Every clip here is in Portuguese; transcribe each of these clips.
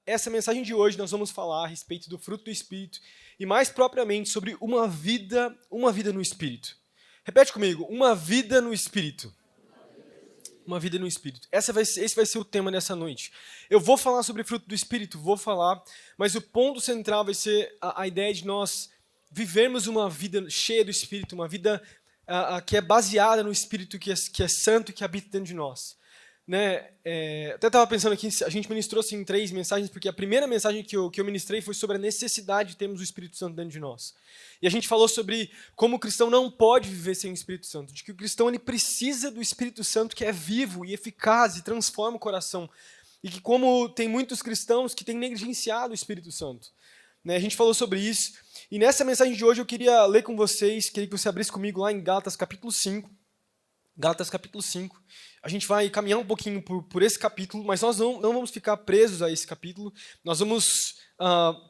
essa mensagem de hoje nós vamos falar a respeito do fruto do Espírito e mais propriamente sobre uma vida no Espírito. Repete comigo, uma vida no Espírito. Uma vida no Espírito. Esse vai ser o tema dessa noite. Eu vou falar sobre fruto do Espírito, mas o ponto central vai ser a ideia de nós vivermos uma vida cheia do Espírito, uma vida que é baseada no Espírito, que é santo e que habita dentro de nós. Né? Até estava pensando aqui, a gente ministrou assim, 3 mensagens, porque a primeira mensagem que eu ministrei foi sobre a necessidade de termos o Espírito Santo dentro de nós. E a gente falou sobre como o cristão não pode viver sem o Espírito Santo, de que o cristão ele precisa do Espírito Santo que é vivo e eficaz e transforma o coração. E que como tem muitos cristãos que têm negligenciado o Espírito Santo. Né? A gente falou sobre isso. E nessa mensagem de hoje eu queria ler com vocês, queria que você abrisse comigo lá em Gálatas capítulo 5. Gálatas capítulo 5. A gente vai caminhar um pouquinho por esse capítulo, mas nós não vamos ficar presos a esse capítulo. Nós vamos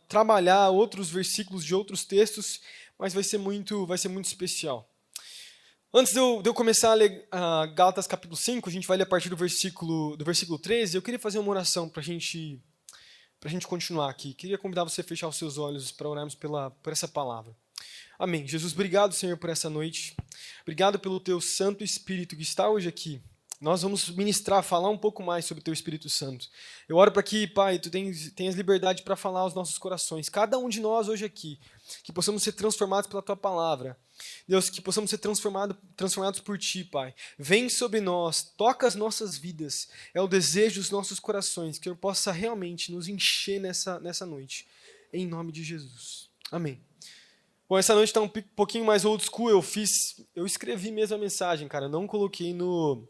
trabalhar outros versículos de outros textos, mas vai ser muito especial. Antes de eu começar a ler Gálatas capítulo 5, a gente vai ler a partir do versículo 13. Eu queria fazer uma oração para a gente continuar aqui. Queria convidar você a fechar os seus olhos para orarmos por essa palavra. Amém. Jesus, obrigado, Senhor, por essa noite. Obrigado pelo Teu Santo Espírito que está hoje aqui. Nós vamos ministrar, falar um pouco mais sobre o Teu Espírito Santo. Eu oro para que, Pai, Tu tenhas liberdade para falar aos nossos corações. Cada um de nós hoje aqui, que possamos ser transformados pela Tua palavra. Deus, que possamos ser transformados por Ti, Pai. Vem sobre nós, toca as nossas vidas. É o desejo dos nossos corações, que eu possa realmente nos encher nessa noite. Em nome de Jesus. Amém. Bom, essa noite está um pouquinho mais old school. Eu escrevi mesmo a mensagem, cara. Eu não coloquei no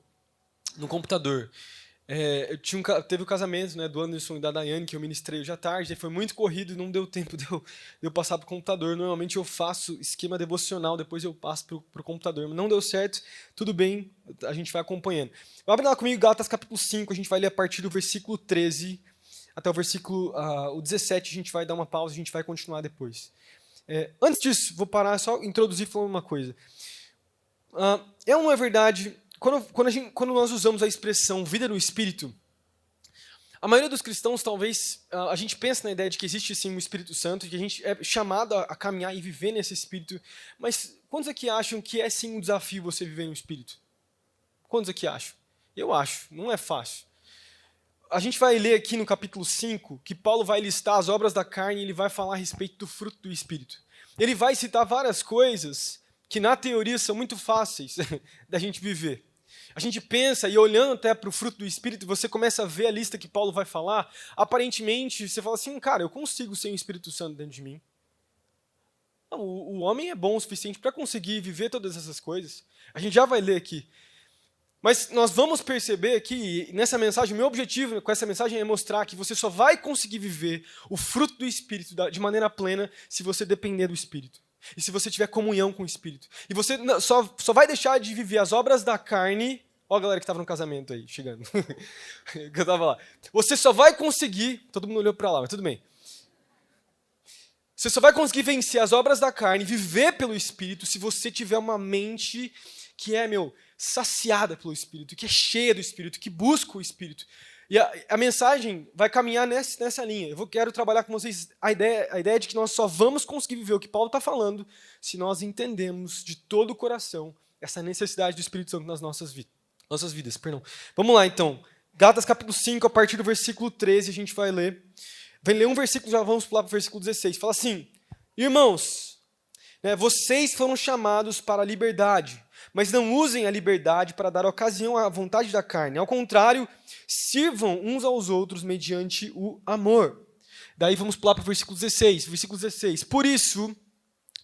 computador. Teve o casamento, né, do Anderson e da Daiane, que eu ministrei hoje à tarde. Foi muito corrido e não deu tempo de eu passar para o computador. Normalmente eu faço esquema devocional, depois eu passo para o computador. Mas não deu certo, tudo bem, a gente vai acompanhando. Abre lá comigo Gálatas capítulo 5, a gente vai ler a partir do versículo 13 até o versículo 17. A gente vai dar uma pausa, a gente vai continuar depois. Antes disso, vou parar só introduzir falando uma coisa. É uma verdade, quando nós usamos a expressão vida no Espírito, a maioria dos cristãos talvez, a gente pensa na ideia de que existe sim um Espírito Santo, que a gente é chamado a caminhar e viver nesse Espírito, mas quantos aqui acham que é sim um desafio você viver no Espírito? Quantos aqui acham? Eu acho, não é fácil. A gente vai ler aqui no capítulo 5 que Paulo vai listar as obras da carne e ele vai falar a respeito do fruto do Espírito. Ele vai citar várias coisas que na teoria são muito fáceis da gente viver. A gente pensa e olhando até para o fruto do Espírito, você começa a ver a lista que Paulo vai falar, aparentemente você fala assim, cara, eu consigo ser um Espírito Santo dentro de mim. Não, o homem é bom o suficiente para conseguir viver todas essas coisas. A gente já vai ler aqui. Mas nós vamos perceber que nessa mensagem, o meu objetivo com essa mensagem é mostrar que você só vai conseguir viver o fruto do Espírito de maneira plena se você depender do Espírito. E se você tiver comunhão com o Espírito. E você só vai deixar de viver as obras da carne. Ó a galera que estava no casamento aí, chegando. Que eu estava lá. Você só vai conseguir... Todo mundo olhou para lá, mas tudo bem. Você só vai conseguir vencer as obras da carne, viver pelo Espírito, se você tiver uma mente que é, saciada pelo Espírito, que é cheia do Espírito, que busca o Espírito. E a mensagem vai caminhar nessa linha. Eu quero trabalhar com vocês a ideia de que nós só vamos conseguir viver o que Paulo está falando se nós entendemos de todo o coração essa necessidade do Espírito Santo nas nossas vidas. Vamos lá, então. Gálatas capítulo 5, a partir do versículo 13, a gente vai ler. Vai ler um versículo, já vamos pular para o versículo 16. Fala assim, irmãos, vocês foram chamados para a liberdade, mas não usem a liberdade para dar ocasião à vontade da carne. Ao contrário, sirvam uns aos outros mediante o amor. Daí vamos pular para o versículo 16. Versículo 16. Por isso,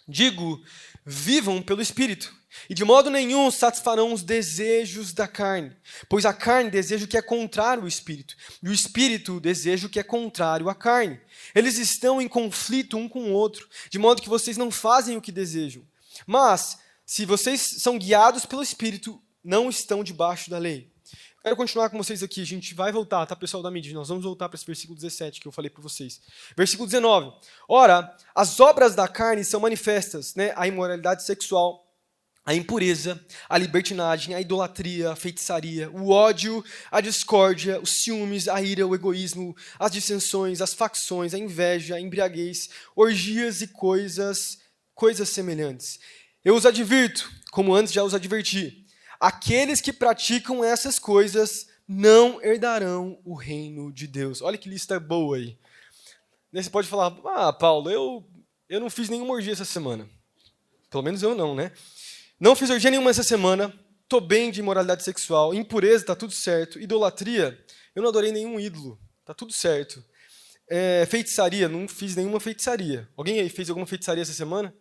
digo, vivam pelo Espírito, e de modo nenhum satisfarão os desejos da carne, pois a carne deseja o que é contrário ao Espírito, e o Espírito deseja o que é contrário à carne. Eles estão em conflito um com o outro, de modo que vocês não fazem o que desejam. Mas, se vocês são guiados pelo Espírito, não estão debaixo da lei. Quero continuar com vocês aqui, a gente vai voltar, tá, pessoal da mídia? Nós vamos voltar para esse versículo 17 que eu falei para vocês. Versículo 19. Ora, as obras da carne são manifestas, a imoralidade sexual, a impureza, a libertinagem, a idolatria, a feitiçaria, o ódio, a discórdia, os ciúmes, a ira, o egoísmo, as dissensões, as facções, a inveja, a embriaguez, orgias e coisas semelhantes. Eu os advirto, como antes já os adverti, aqueles que praticam essas coisas não herdarão o reino de Deus. Olha que lista boa aí. Daí você pode falar, Paulo, eu não fiz nenhuma orgia essa semana. Pelo menos eu não, né? Não fiz orgia nenhuma essa semana, estou bem de imoralidade sexual, impureza, está tudo certo. Idolatria, eu não adorei nenhum ídolo, está tudo certo. Feitiçaria, não fiz nenhuma feitiçaria. Alguém aí fez alguma feitiçaria essa semana?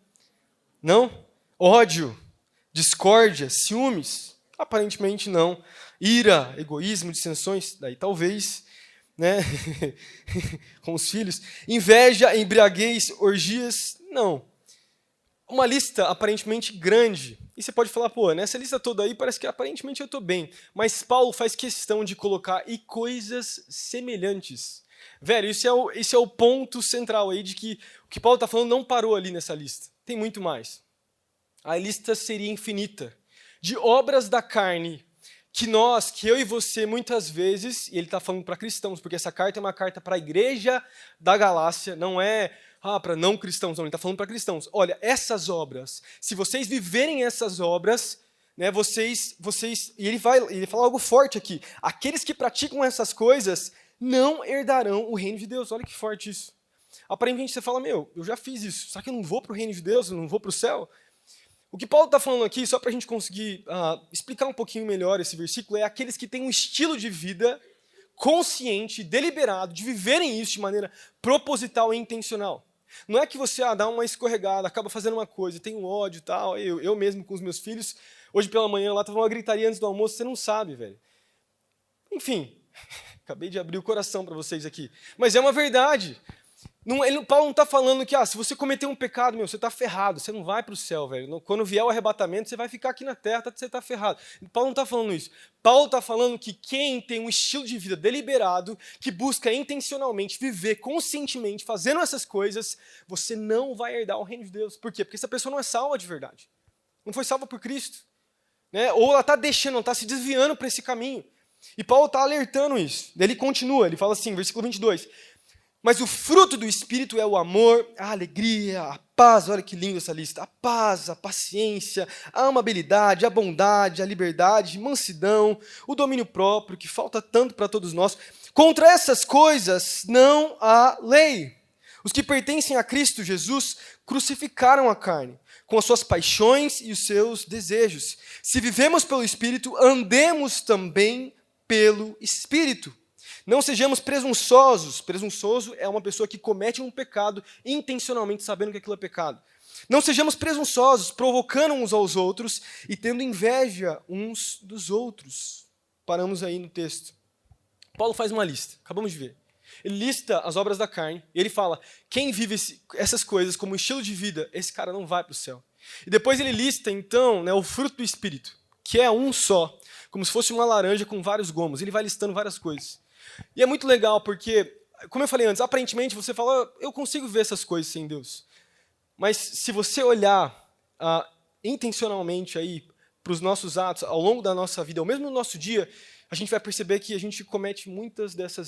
Não? Ódio, discórdia, ciúmes? Aparentemente não. Ira, egoísmo, dissensões? Daí talvez, né? Com os filhos. Inveja, embriaguez, orgias? Não. Uma lista aparentemente grande. E você pode falar, nessa lista toda aí parece que aparentemente eu estou bem. Mas Paulo faz questão de colocar e coisas semelhantes. Velho, esse é o ponto central aí de que o que Paulo está falando não parou ali nessa lista. Tem muito mais. A lista seria infinita. De obras da carne que eu e você, muitas vezes, e ele está falando para cristãos, porque essa carta é uma carta para a igreja da Galácia, não é para não cristãos, não, ele está falando para cristãos. Olha, essas obras, se vocês viverem essas obras, né, e ele fala algo forte aqui, aqueles que praticam essas coisas não herdarão o reino de Deus. Olha que forte isso. Aparentemente você fala, eu já fiz isso, será que eu não vou para o reino de Deus, eu não vou para o céu? O que Paulo está falando aqui, só para a gente conseguir explicar um pouquinho melhor esse versículo, é aqueles que têm um estilo de vida consciente, deliberado, de viverem isso de maneira proposital e intencional. Não é que você dá uma escorregada, acaba fazendo uma coisa, tem um ódio e tal. Eu mesmo com os meus filhos, hoje pela manhã lá estava uma gritaria antes do almoço, você não sabe, velho. Enfim, acabei de abrir o coração para vocês aqui. Mas é uma verdade. Paulo não está falando que se você cometer um pecado, você está ferrado, você não vai para o céu, velho. Quando vier o arrebatamento, você vai ficar aqui na terra, você está ferrado. Paulo não está falando isso. Paulo está falando que quem tem um estilo de vida deliberado, que busca intencionalmente viver conscientemente, fazendo essas coisas, você não vai herdar o reino de Deus. Por quê? Porque essa pessoa não é salva de verdade. Não foi salva por Cristo. Né? Ou ela está deixando, está se desviando para esse caminho. E Paulo está alertando isso. Daí ele continua, ele fala assim, versículo 22... Mas o fruto do Espírito é o amor, a alegria, a paz, olha que lindo essa lista, a paz, a paciência, a amabilidade, a bondade, a liberdade, mansidão, o domínio próprio, que falta tanto para todos nós. Contra essas coisas não há lei. Os que pertencem a Cristo Jesus crucificaram a carne, com as suas paixões e os seus desejos. Se vivemos pelo Espírito, andemos também pelo Espírito. Não sejamos presunçosos. Presunçoso é uma pessoa que comete um pecado intencionalmente, sabendo que aquilo é pecado. Não sejamos presunçosos, provocando uns aos outros e tendo inveja uns dos outros. Paramos aí no texto. Paulo faz uma lista, acabamos de ver. Ele lista as obras da carne e ele fala, quem vive essas coisas como estilo de vida, esse cara não vai para o céu. E depois ele lista, então, o fruto do Espírito, que é um só, como se fosse uma laranja com vários gomos. Ele vai listando várias coisas. E é muito legal porque, como eu falei antes, aparentemente você fala, eu consigo ver essas coisas sem Deus. Mas se você olhar intencionalmente aí para os nossos atos ao longo da nossa vida, ou mesmo no nosso dia, a gente vai perceber que a gente comete muitas dessa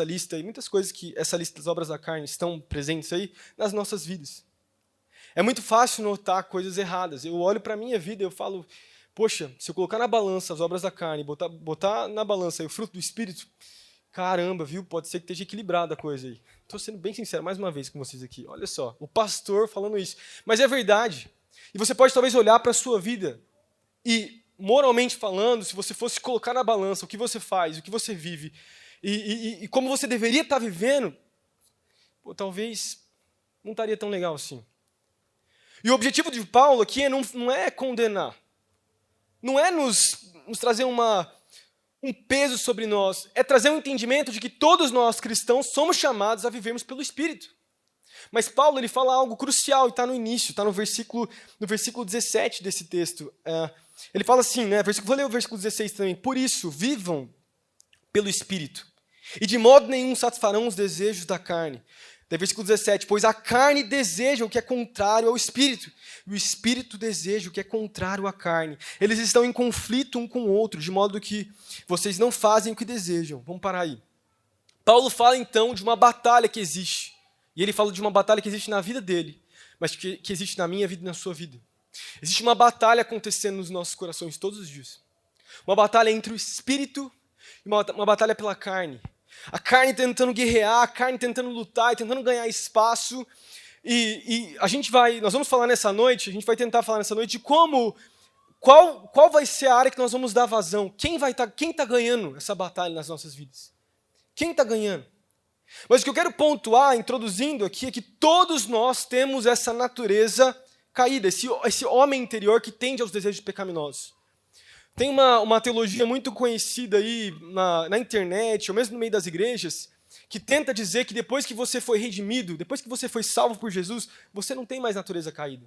lista e muitas coisas que essa lista das obras da carne estão presentes aí nas nossas vidas. É muito fácil notar coisas erradas. Eu olho para a minha vida e eu falo, poxa, se eu colocar na balança as obras da carne, botar na balança aí o fruto do Espírito, caramba, viu? Pode ser que esteja equilibrada a coisa aí. Estou sendo bem sincero mais uma vez com vocês aqui. Olha só, o pastor falando isso. Mas é verdade. E você pode talvez olhar para a sua vida e, moralmente falando, se você fosse colocar na balança o que você faz, o que você vive e como você deveria estar vivendo, talvez não estaria tão legal assim. E o objetivo de Paulo aqui não é condenar. Não é nos trazer um peso sobre nós, é trazer um entendimento de que todos nós cristãos somos chamados a vivermos pelo Espírito. Mas Paulo ele fala algo crucial e está no início, está no versículo 17 desse texto. Ele fala assim, vou ler o versículo 16 também. Por isso, vivam pelo Espírito, E de modo nenhum satisfarão os desejos da carne. Daí versículo 17, pois a carne deseja o que é contrário ao espírito, e o espírito deseja o que é contrário à carne. Eles estão em conflito um com o outro, de modo que vocês não fazem o que desejam. Vamos parar aí. Paulo fala então de uma batalha que existe. E ele fala de uma batalha que existe na vida dele, mas que existe na minha vida e na sua vida. Existe uma batalha acontecendo nos nossos corações todos os dias. Uma batalha entre o espírito e uma batalha pela carne. A carne tentando guerrear, a carne tentando lutar e tentando ganhar espaço. E nós vamos falar nessa noite, a gente vai tentar falar nessa noite de qual vai ser a área que nós vamos dar vazão. Quem está ganhando essa batalha nas nossas vidas? Quem está ganhando? Mas o que eu quero pontuar, introduzindo aqui, é que todos nós temos essa natureza caída, esse homem interior que tende aos desejos pecaminosos. Tem uma teologia muito conhecida aí na internet, ou mesmo no meio das igrejas, que tenta dizer que depois que você foi redimido, depois que você foi salvo por Jesus, você não tem mais natureza caída.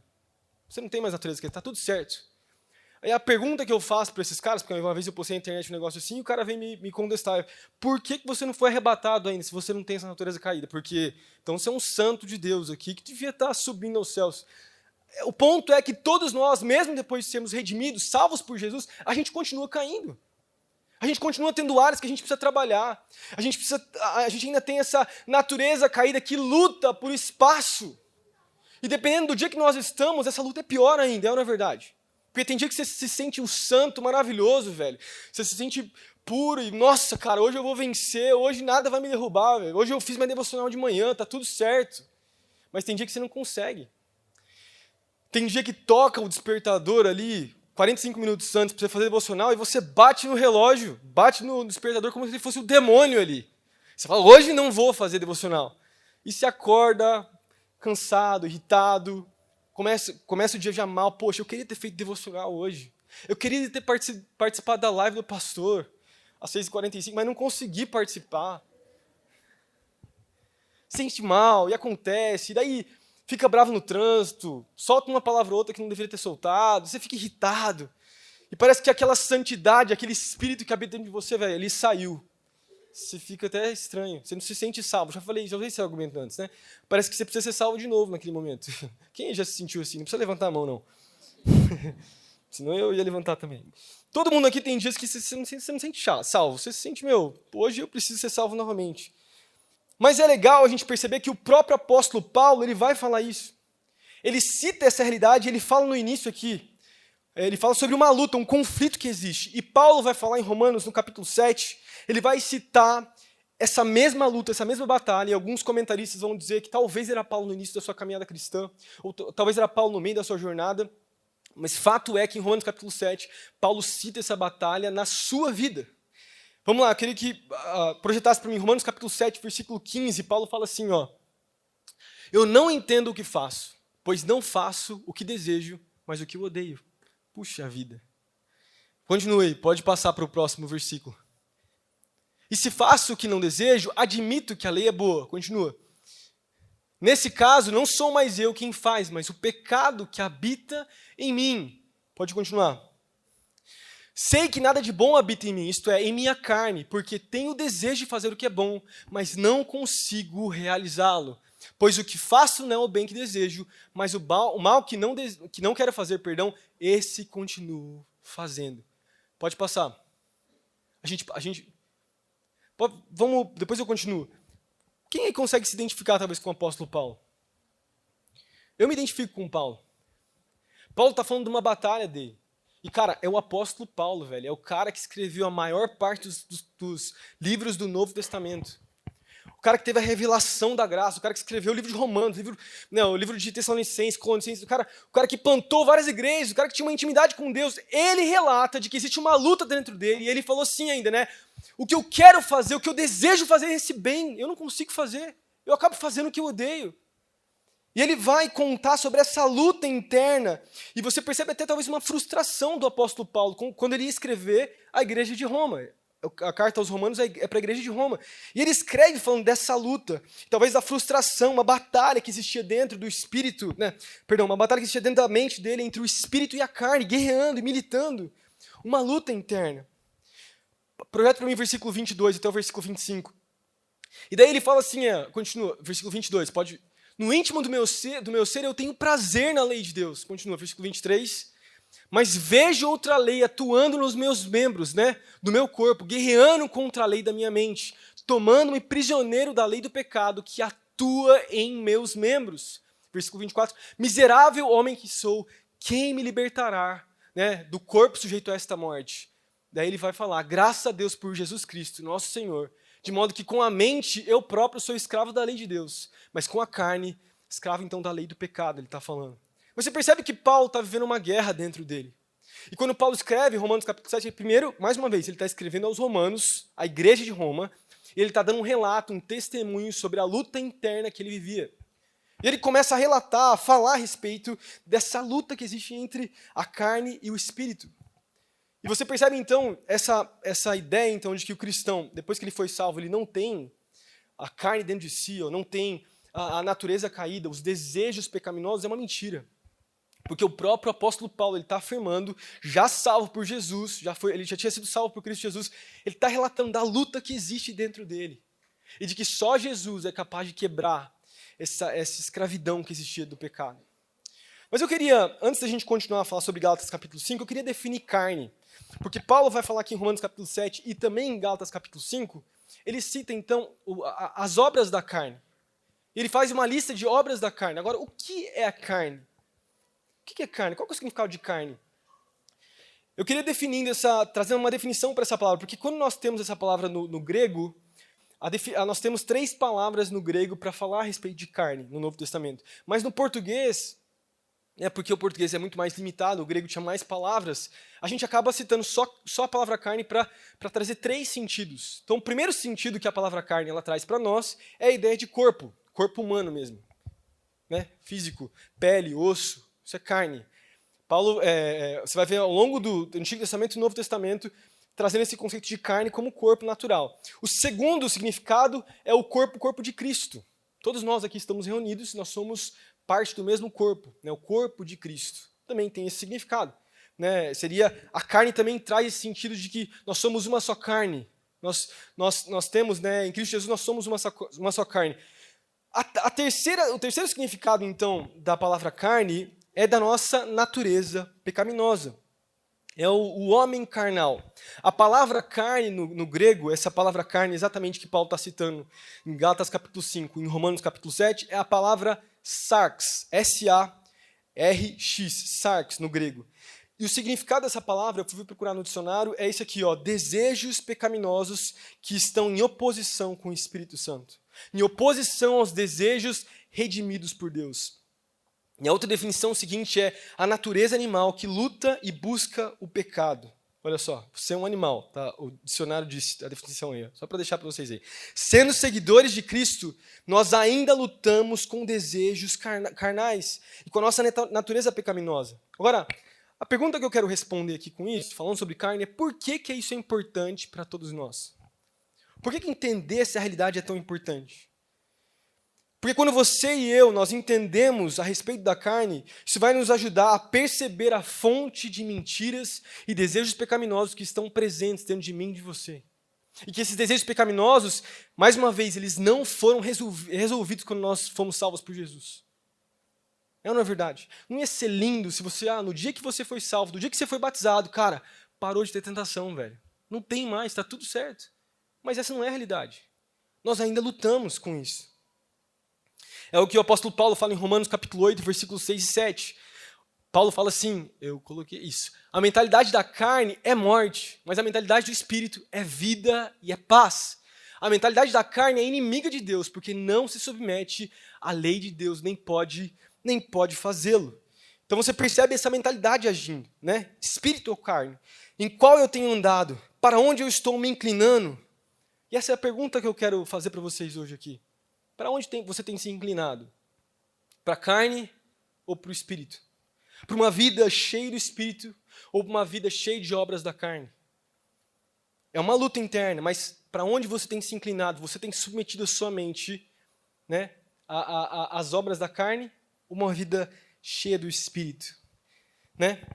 Você não tem mais natureza caída, está tudo certo. Aí a pergunta que eu faço para esses caras, porque uma vez eu postei na internet um negócio assim, e o cara vem me contestar, por que você não foi arrebatado ainda, se você não tem essa natureza caída? Porque, então você é um santo de Deus aqui, que devia estar subindo aos céus. O ponto é que todos nós, mesmo depois de sermos redimidos, salvos por Jesus, a gente continua caindo. A gente continua tendo áreas que a gente precisa trabalhar. A gente ainda tem essa natureza caída que luta por espaço. E dependendo do dia que nós estamos, essa luta é pior ainda, não é verdade? Porque tem dia que você se sente um santo maravilhoso, velho. Você se sente puro e, nossa, cara, hoje eu vou vencer, hoje nada vai me derrubar, velho. Hoje eu fiz minha devocional de manhã, tá tudo certo. Mas tem dia que você não consegue. Tem dia que toca o despertador ali, 45 minutos antes, para você fazer devocional, e você bate no relógio, bate no despertador como se ele fosse o demônio ali. Você fala, hoje não vou fazer devocional. E se acorda cansado, irritado, começa o dia já mal. Poxa, eu queria ter feito devocional hoje. Eu queria ter participado da live do pastor, às 6h45, mas não consegui participar. Sente mal, e acontece, e daí fica bravo no trânsito, solta uma palavra ou outra que não deveria ter soltado, você fica irritado. E parece que aquela santidade, aquele espírito que habita dentro de você, velho, ele saiu. Você fica até estranho, você não se sente salvo. Já usei esse argumento antes, né? Parece que você precisa ser salvo de novo naquele momento. Quem já se sentiu assim? Não precisa levantar a mão, não. Senão eu ia levantar também. Todo mundo aqui tem dias que você não se sente salvo. Você se sente, hoje eu preciso ser salvo novamente. Mas é legal a gente perceber que o próprio apóstolo Paulo, ele vai falar isso. Ele cita essa realidade, ele fala no início aqui, ele fala sobre uma luta, um conflito que existe. E Paulo vai falar em Romanos, no capítulo 7, ele vai citar essa mesma luta, essa mesma batalha, e alguns comentaristas vão dizer que talvez era Paulo no início da sua caminhada cristã, ou talvez era Paulo no meio da sua jornada, mas fato é que em Romanos capítulo 7, Paulo cita essa batalha na sua vida. Vamos lá, eu queria que projetasse para mim Romanos capítulo 7, versículo 15, Paulo fala assim, eu não entendo o que faço, pois não faço o que desejo, mas o que eu odeio. Puxa vida. Continue, pode passar para o próximo versículo. E se faço o que não desejo, admito que a lei é boa. Continua. Nesse caso, não sou mais eu quem faz, mas o pecado que habita em mim. Pode continuar. Sei que nada de bom habita em mim, isto é, em minha carne, porque tenho o desejo de fazer o que é bom, mas não consigo realizá-lo. Pois o que faço não é o bem que desejo, mas o mal que não quero fazer, esse continuo fazendo. Pode passar. Depois eu continuo. Quem aí consegue se identificar talvez com o apóstolo Paulo? Eu me identifico com Paulo. Paulo está falando de uma batalha dele. E, cara, é o apóstolo Paulo, velho. É o cara que escreveu a maior parte dos livros do Novo Testamento. O cara que teve a revelação da graça, o cara que escreveu o livro de Romanos, o livro de Tessalonicenses, Colossenses, o cara que plantou várias igrejas, o cara que tinha uma intimidade com Deus, ele relata de que existe uma luta dentro dele, e ele falou assim ainda, né? O que eu quero fazer, o que eu desejo fazer é esse bem, eu não consigo fazer, eu acabo fazendo o que eu odeio. E ele vai contar sobre essa luta interna, e você percebe até talvez uma frustração do apóstolo Paulo, quando ele ia escrever a igreja de Roma. A carta aos Romanos é para a igreja de Roma. E ele escreve falando dessa luta, talvez da frustração, uma batalha que existia dentro do espírito, uma batalha que existia dentro da mente dele, entre o espírito e a carne, guerreando e militando. Uma luta interna. Projeta para mim o versículo 22 até o versículo 25. E daí ele fala assim, continua, versículo 22, pode... No íntimo do meu ser eu tenho prazer na lei de Deus. Continua, versículo 23. Mas vejo outra lei atuando nos meus membros, né, do meu corpo, guerreando contra a lei da minha mente, tomando-me prisioneiro da lei do pecado que atua em meus membros. Versículo 24. Miserável homem que sou, quem me libertará, né, do corpo sujeito a esta morte? Daí ele vai falar, graças a Deus por Jesus Cristo, nosso Senhor, de modo que com a mente eu próprio sou escravo da lei de Deus, mas com a carne, escravo então da lei do pecado, ele está falando. Você percebe que Paulo está vivendo uma guerra dentro dele. E quando Paulo escreve Romanos capítulo 7, primeiro, mais uma vez, ele está escrevendo aos romanos, à igreja de Roma, e ele está dando um relato, um testemunho sobre a luta interna que ele vivia. E ele começa a relatar, a falar a respeito dessa luta que existe entre a carne e o espírito. E você percebe, então, essa ideia então, de que o cristão, depois que ele foi salvo, ele não tem a carne dentro de si, ou não tem a natureza caída, os desejos pecaminosos, é uma mentira. Porque o próprio apóstolo Paulo está afirmando, já salvo por Jesus, ele já tinha sido salvo por Cristo Jesus, ele está relatando da luta que existe dentro dele. E de que só Jesus é capaz de quebrar essa escravidão que existia do pecado. Mas eu queria, antes da gente continuar a falar sobre Gálatas capítulo 5, eu queria definir carne. Porque Paulo vai falar aqui em Romanos capítulo 7 e também em Gálatas capítulo 5, ele cita então as obras da carne. Ele faz uma lista de obras da carne. Agora, o que é a carne? O que é carne? Qual é o significado de carne? Eu queria trazendo uma definição para essa palavra, porque quando nós temos essa palavra no grego, nós temos 3 palavras no grego para falar a respeito de carne no Novo Testamento. Mas no português, porque o português é muito mais limitado, o grego tinha mais palavras, a gente acaba citando só a palavra carne para trazer 3 sentidos. Então, o primeiro sentido que a palavra carne ela traz para nós é a ideia de corpo humano mesmo, né? Físico, pele, osso, isso é carne. Paulo, você vai ver ao longo do Antigo Testamento e Novo Testamento, trazendo esse conceito de carne como corpo natural. O segundo significado é o corpo de Cristo. Todos nós aqui estamos reunidos, nós somos parte do mesmo corpo, né? O corpo de Cristo. Também tem esse significado. Né? A carne também traz esse sentido de que nós somos uma só carne. Nós temos, né, em Cristo Jesus, nós somos uma só carne. O terceiro significado, então, da palavra carne é da nossa natureza pecaminosa. É o homem carnal. A palavra carne no grego, essa palavra carne exatamente que Paulo está citando em Gálatas capítulo 5, em Romanos capítulo 7, é a palavra sarx, S-A-R-X, sarx no grego. E o significado dessa palavra, eu fui procurar no dicionário, é esse aqui, desejos pecaminosos que estão em oposição com o Espírito Santo. Em oposição aos desejos redimidos por Deus. E a outra definição seguinte é a natureza animal que luta e busca o pecado. Olha só, você é um animal, tá? O dicionário diz a definição aí, só para deixar para vocês aí. Sendo seguidores de Cristo, nós ainda lutamos com desejos carnais e com a nossa natureza pecaminosa. Agora, a pergunta que eu quero responder aqui com isso, falando sobre carne, é por que isso é importante para todos nós? Por que entender essa realidade é tão importante? Porque quando você e eu, nós entendemos a respeito da carne, isso vai nos ajudar a perceber a fonte de mentiras e desejos pecaminosos que estão presentes dentro de mim e de você. E que esses desejos pecaminosos, mais uma vez, eles não foram resolvidos quando nós fomos salvos por Jesus. É ou não é verdade? Não ia ser lindo se você, no dia que você foi salvo, no dia que você foi batizado, cara, parou de ter tentação, velho. Não tem mais, está tudo certo. Mas essa não é a realidade. Nós ainda lutamos com isso. É o que o apóstolo Paulo fala em Romanos capítulo 8, versículos 6 e 7. Paulo fala assim, eu coloquei isso. A mentalidade da carne é morte, mas a mentalidade do espírito é vida e é paz. A mentalidade da carne é inimiga de Deus, porque não se submete à lei de Deus, nem pode fazê-lo. Então você percebe essa mentalidade agindo, né? Espírito ou carne? Em qual eu tenho andado? Para onde eu estou me inclinando? E essa é a pergunta que eu quero fazer para vocês hoje aqui. Para onde você tem se inclinado? Para a carne ou para o espírito? Para uma vida cheia do espírito ou para uma vida cheia de obras da carne? É uma luta interna, mas para onde você tem se inclinado? Você tem submetido a sua mente, né, às obras da carne ou uma vida cheia do espírito? Né?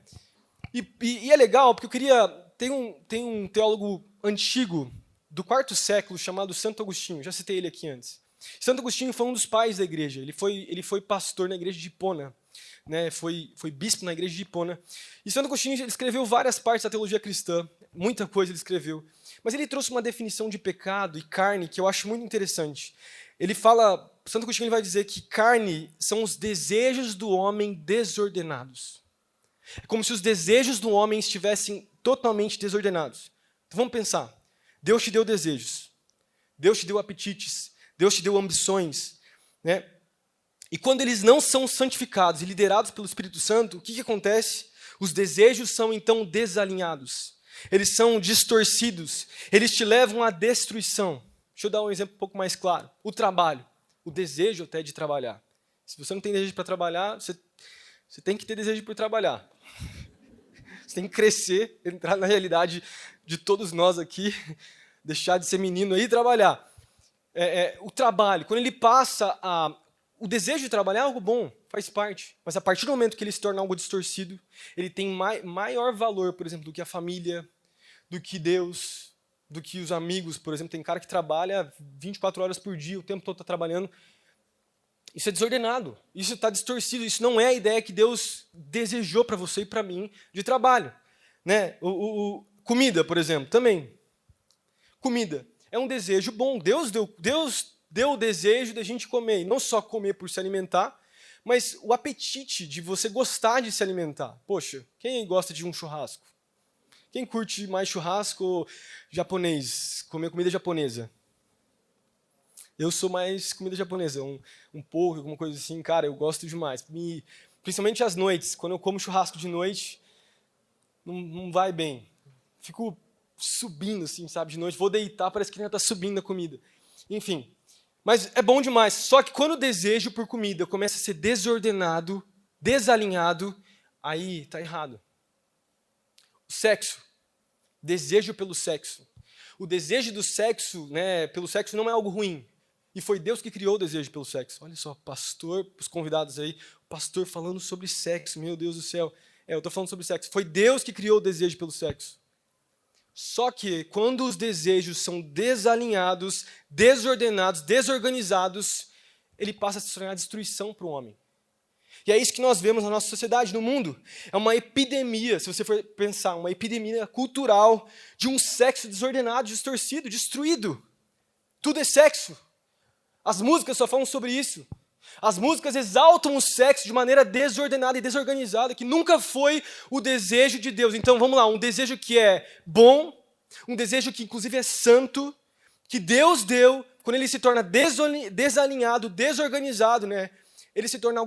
E é legal, porque eu queria... Tem um teólogo antigo do quarto século chamado Santo Agostinho. Já citei ele aqui antes. Santo Agostinho foi um dos pais da igreja. Ele foi pastor na igreja de Hipona, né? Foi bispo na igreja de Hipona. E Santo Agostinho ele escreveu várias partes da teologia cristã. Muita coisa ele escreveu. Mas ele trouxe uma definição de pecado e carne que eu acho muito interessante. Ele fala, Santo Agostinho ele vai dizer que carne são os desejos do homem desordenados. É como se os desejos do homem estivessem totalmente desordenados. Então vamos pensar. Deus te deu desejos. Deus te deu apetites. Deus te deu ambições. Né? E quando eles não são santificados e liderados pelo Espírito Santo, o que acontece? Os desejos são então desalinhados. Eles são distorcidos. Eles te levam à destruição. Deixa eu dar um exemplo um pouco mais claro. O trabalho. O desejo até de trabalhar. Se você não tem desejo para trabalhar, você tem que ter desejo por trabalhar. Você tem que crescer, entrar na realidade de todos nós aqui, deixar de ser menino aí e trabalhar. O trabalho, quando ele passa a... O desejo de trabalhar é algo bom, faz parte. Mas a partir do momento que ele se torna algo distorcido, ele tem maior valor, por exemplo, do que a família, do que Deus, do que os amigos. Por exemplo, tem cara que trabalha 24 horas por dia, o tempo todo está trabalhando. Isso é desordenado, isso está distorcido, isso não é a ideia que Deus desejou para você e para mim de trabalho. Né? Comida, por exemplo, também. Comida é um desejo bom. Deus deu o desejo de a gente comer, e não só comer por se alimentar, mas o apetite de você gostar de se alimentar. Poxa, quem gosta de um churrasco? Quem curte mais churrasco japonês, comer comida japonesa? Eu sou mais comida japonesa, um porco, alguma coisa assim, cara, eu gosto demais. Principalmente às noites, quando eu como churrasco de noite, não vai bem. Fico subindo, assim, sabe, de noite, vou deitar, parece que ainda está subindo a comida. Enfim, mas é bom demais. Só que quando o desejo por comida começa a ser desordenado, desalinhado, aí está errado. O sexo, desejo pelo sexo. O desejo do sexo, né, pelo sexo não é algo ruim. E foi Deus que criou o desejo pelo sexo. Olha só, pastor, os convidados aí, o pastor falando sobre sexo, meu Deus do céu. Eu estou falando sobre sexo. Foi Deus que criou o desejo pelo sexo. Só que quando os desejos são desalinhados, desordenados, desorganizados, ele passa a se tornar destruição para o homem. E é isso que nós vemos na nossa sociedade, no mundo. É uma epidemia, se você for pensar, uma epidemia cultural de um sexo desordenado, distorcido, destruído. Tudo é sexo. As músicas só falam sobre isso. As músicas exaltam o sexo de maneira desordenada e desorganizada, que nunca foi o desejo de Deus. Então, vamos lá, um desejo que é bom, um desejo que inclusive é santo, que Deus deu, quando ele se torna desalinhado, desorganizado, né, ele se torna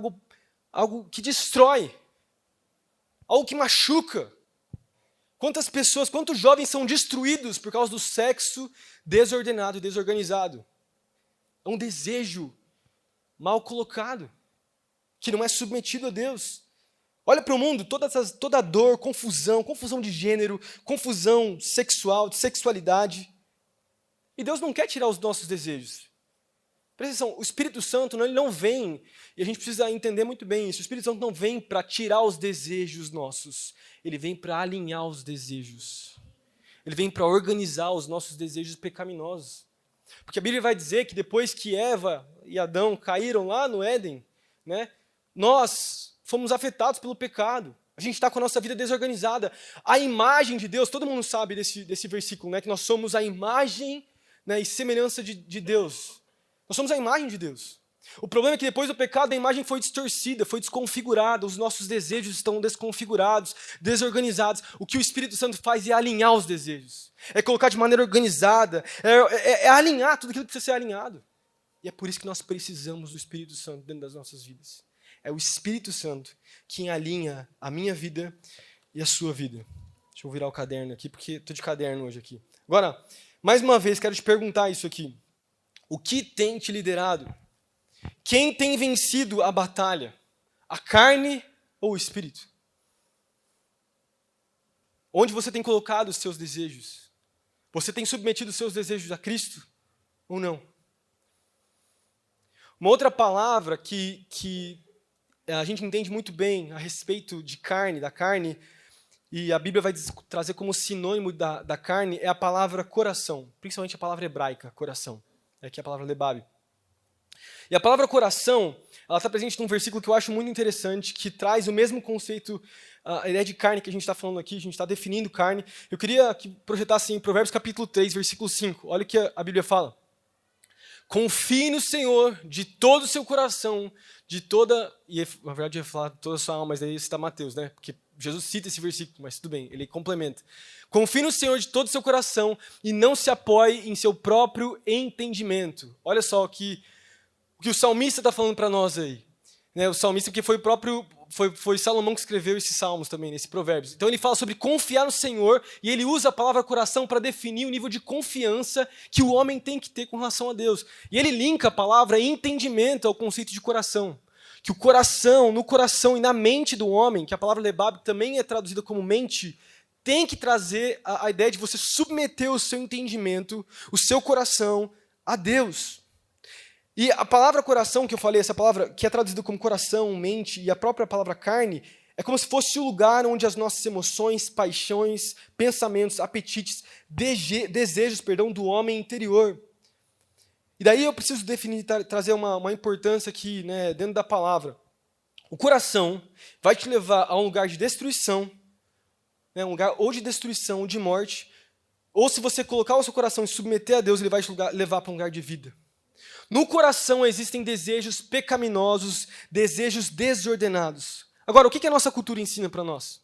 algo que destrói, algo que machuca. Quantas pessoas, quantos jovens são destruídos por causa do sexo desordenado e desorganizado? É um desejo mal colocado, que não é submetido a Deus. Olha para o mundo, toda dor, confusão de gênero, confusão sexual, de sexualidade. E Deus não quer tirar os nossos desejos. Presta atenção, o Espírito Santo ele não vem, e a gente precisa entender muito bem isso, o Espírito Santo não vem para tirar os desejos nossos, ele vem para alinhar os desejos. Ele vem para organizar os nossos desejos pecaminosos. Porque a Bíblia vai dizer que depois que Eva e Adão caíram lá no Éden, né, nós fomos afetados pelo pecado. A gente está com a nossa vida desorganizada. A imagem de Deus, todo mundo sabe desse versículo, né, que nós somos a imagem, né, e semelhança de Deus. Nós somos a imagem de Deus. O problema é que depois do pecado a imagem foi distorcida, foi desconfigurada, os nossos desejos estão desconfigurados, desorganizados. O que o Espírito Santo faz é alinhar os desejos, é colocar de maneira organizada, é alinhar tudo aquilo que precisa ser alinhado. E é por isso que nós precisamos do Espírito Santo dentro das nossas vidas. É o Espírito Santo quem alinha a minha vida e a sua vida. Deixa eu virar o caderno aqui, porque estou de caderno hoje aqui. Agora, mais uma vez, quero te perguntar isso aqui. O que tem te liderado? Quem tem vencido a batalha? A carne ou o Espírito? Onde você tem colocado os seus desejos? Você tem submetido os seus desejos a Cristo ou não? Uma outra palavra que a gente entende muito bem a respeito de carne, da carne, e a Bíblia vai trazer como sinônimo da carne, é a palavra coração, principalmente a palavra hebraica, coração. É aqui a palavra lebab. E a palavra coração, ela está presente num versículo que eu acho muito interessante, que traz o mesmo conceito, a ideia de carne que a gente está falando aqui, a gente está definindo carne. Eu queria que projetasse em Provérbios capítulo 3, versículo 5. Olha o que a Bíblia fala. Confie no Senhor de todo o seu coração, de toda... E na verdade eu ia falar toda a sua alma, mas aí está Mateus, né? Porque Jesus cita esse versículo, mas tudo bem, ele complementa. Confie no Senhor de todo o seu coração e não se apoie em seu próprio entendimento. Olha só o que o salmista está falando para nós aí. Né? O salmista que foi Salomão que escreveu esses salmos também, nesse Provérbios. Então ele fala sobre confiar no Senhor e ele usa a palavra coração para definir o nível de confiança que o homem tem que ter com relação a Deus. E ele linka a palavra entendimento ao conceito de coração. Que o coração, no coração e na mente do homem, que a palavra lebab também é traduzida como mente, tem que trazer a ideia de você submeter o seu entendimento, o seu coração a Deus. E a palavra coração que eu falei, essa palavra que é traduzida como coração, mente e a própria palavra carne, é como se fosse o lugar onde as nossas emoções, paixões, pensamentos, apetites, desejos do homem interior. E daí eu preciso definir, trazer uma importância aqui, né, dentro da palavra. O coração vai te levar a um lugar de destruição, né, um lugar ou de destruição ou de morte, ou se você colocar o seu coração e submeter a Deus, ele vai te levar para um lugar de vida. No coração existem desejos pecaminosos, desejos desordenados. Agora, o que a nossa cultura ensina para nós?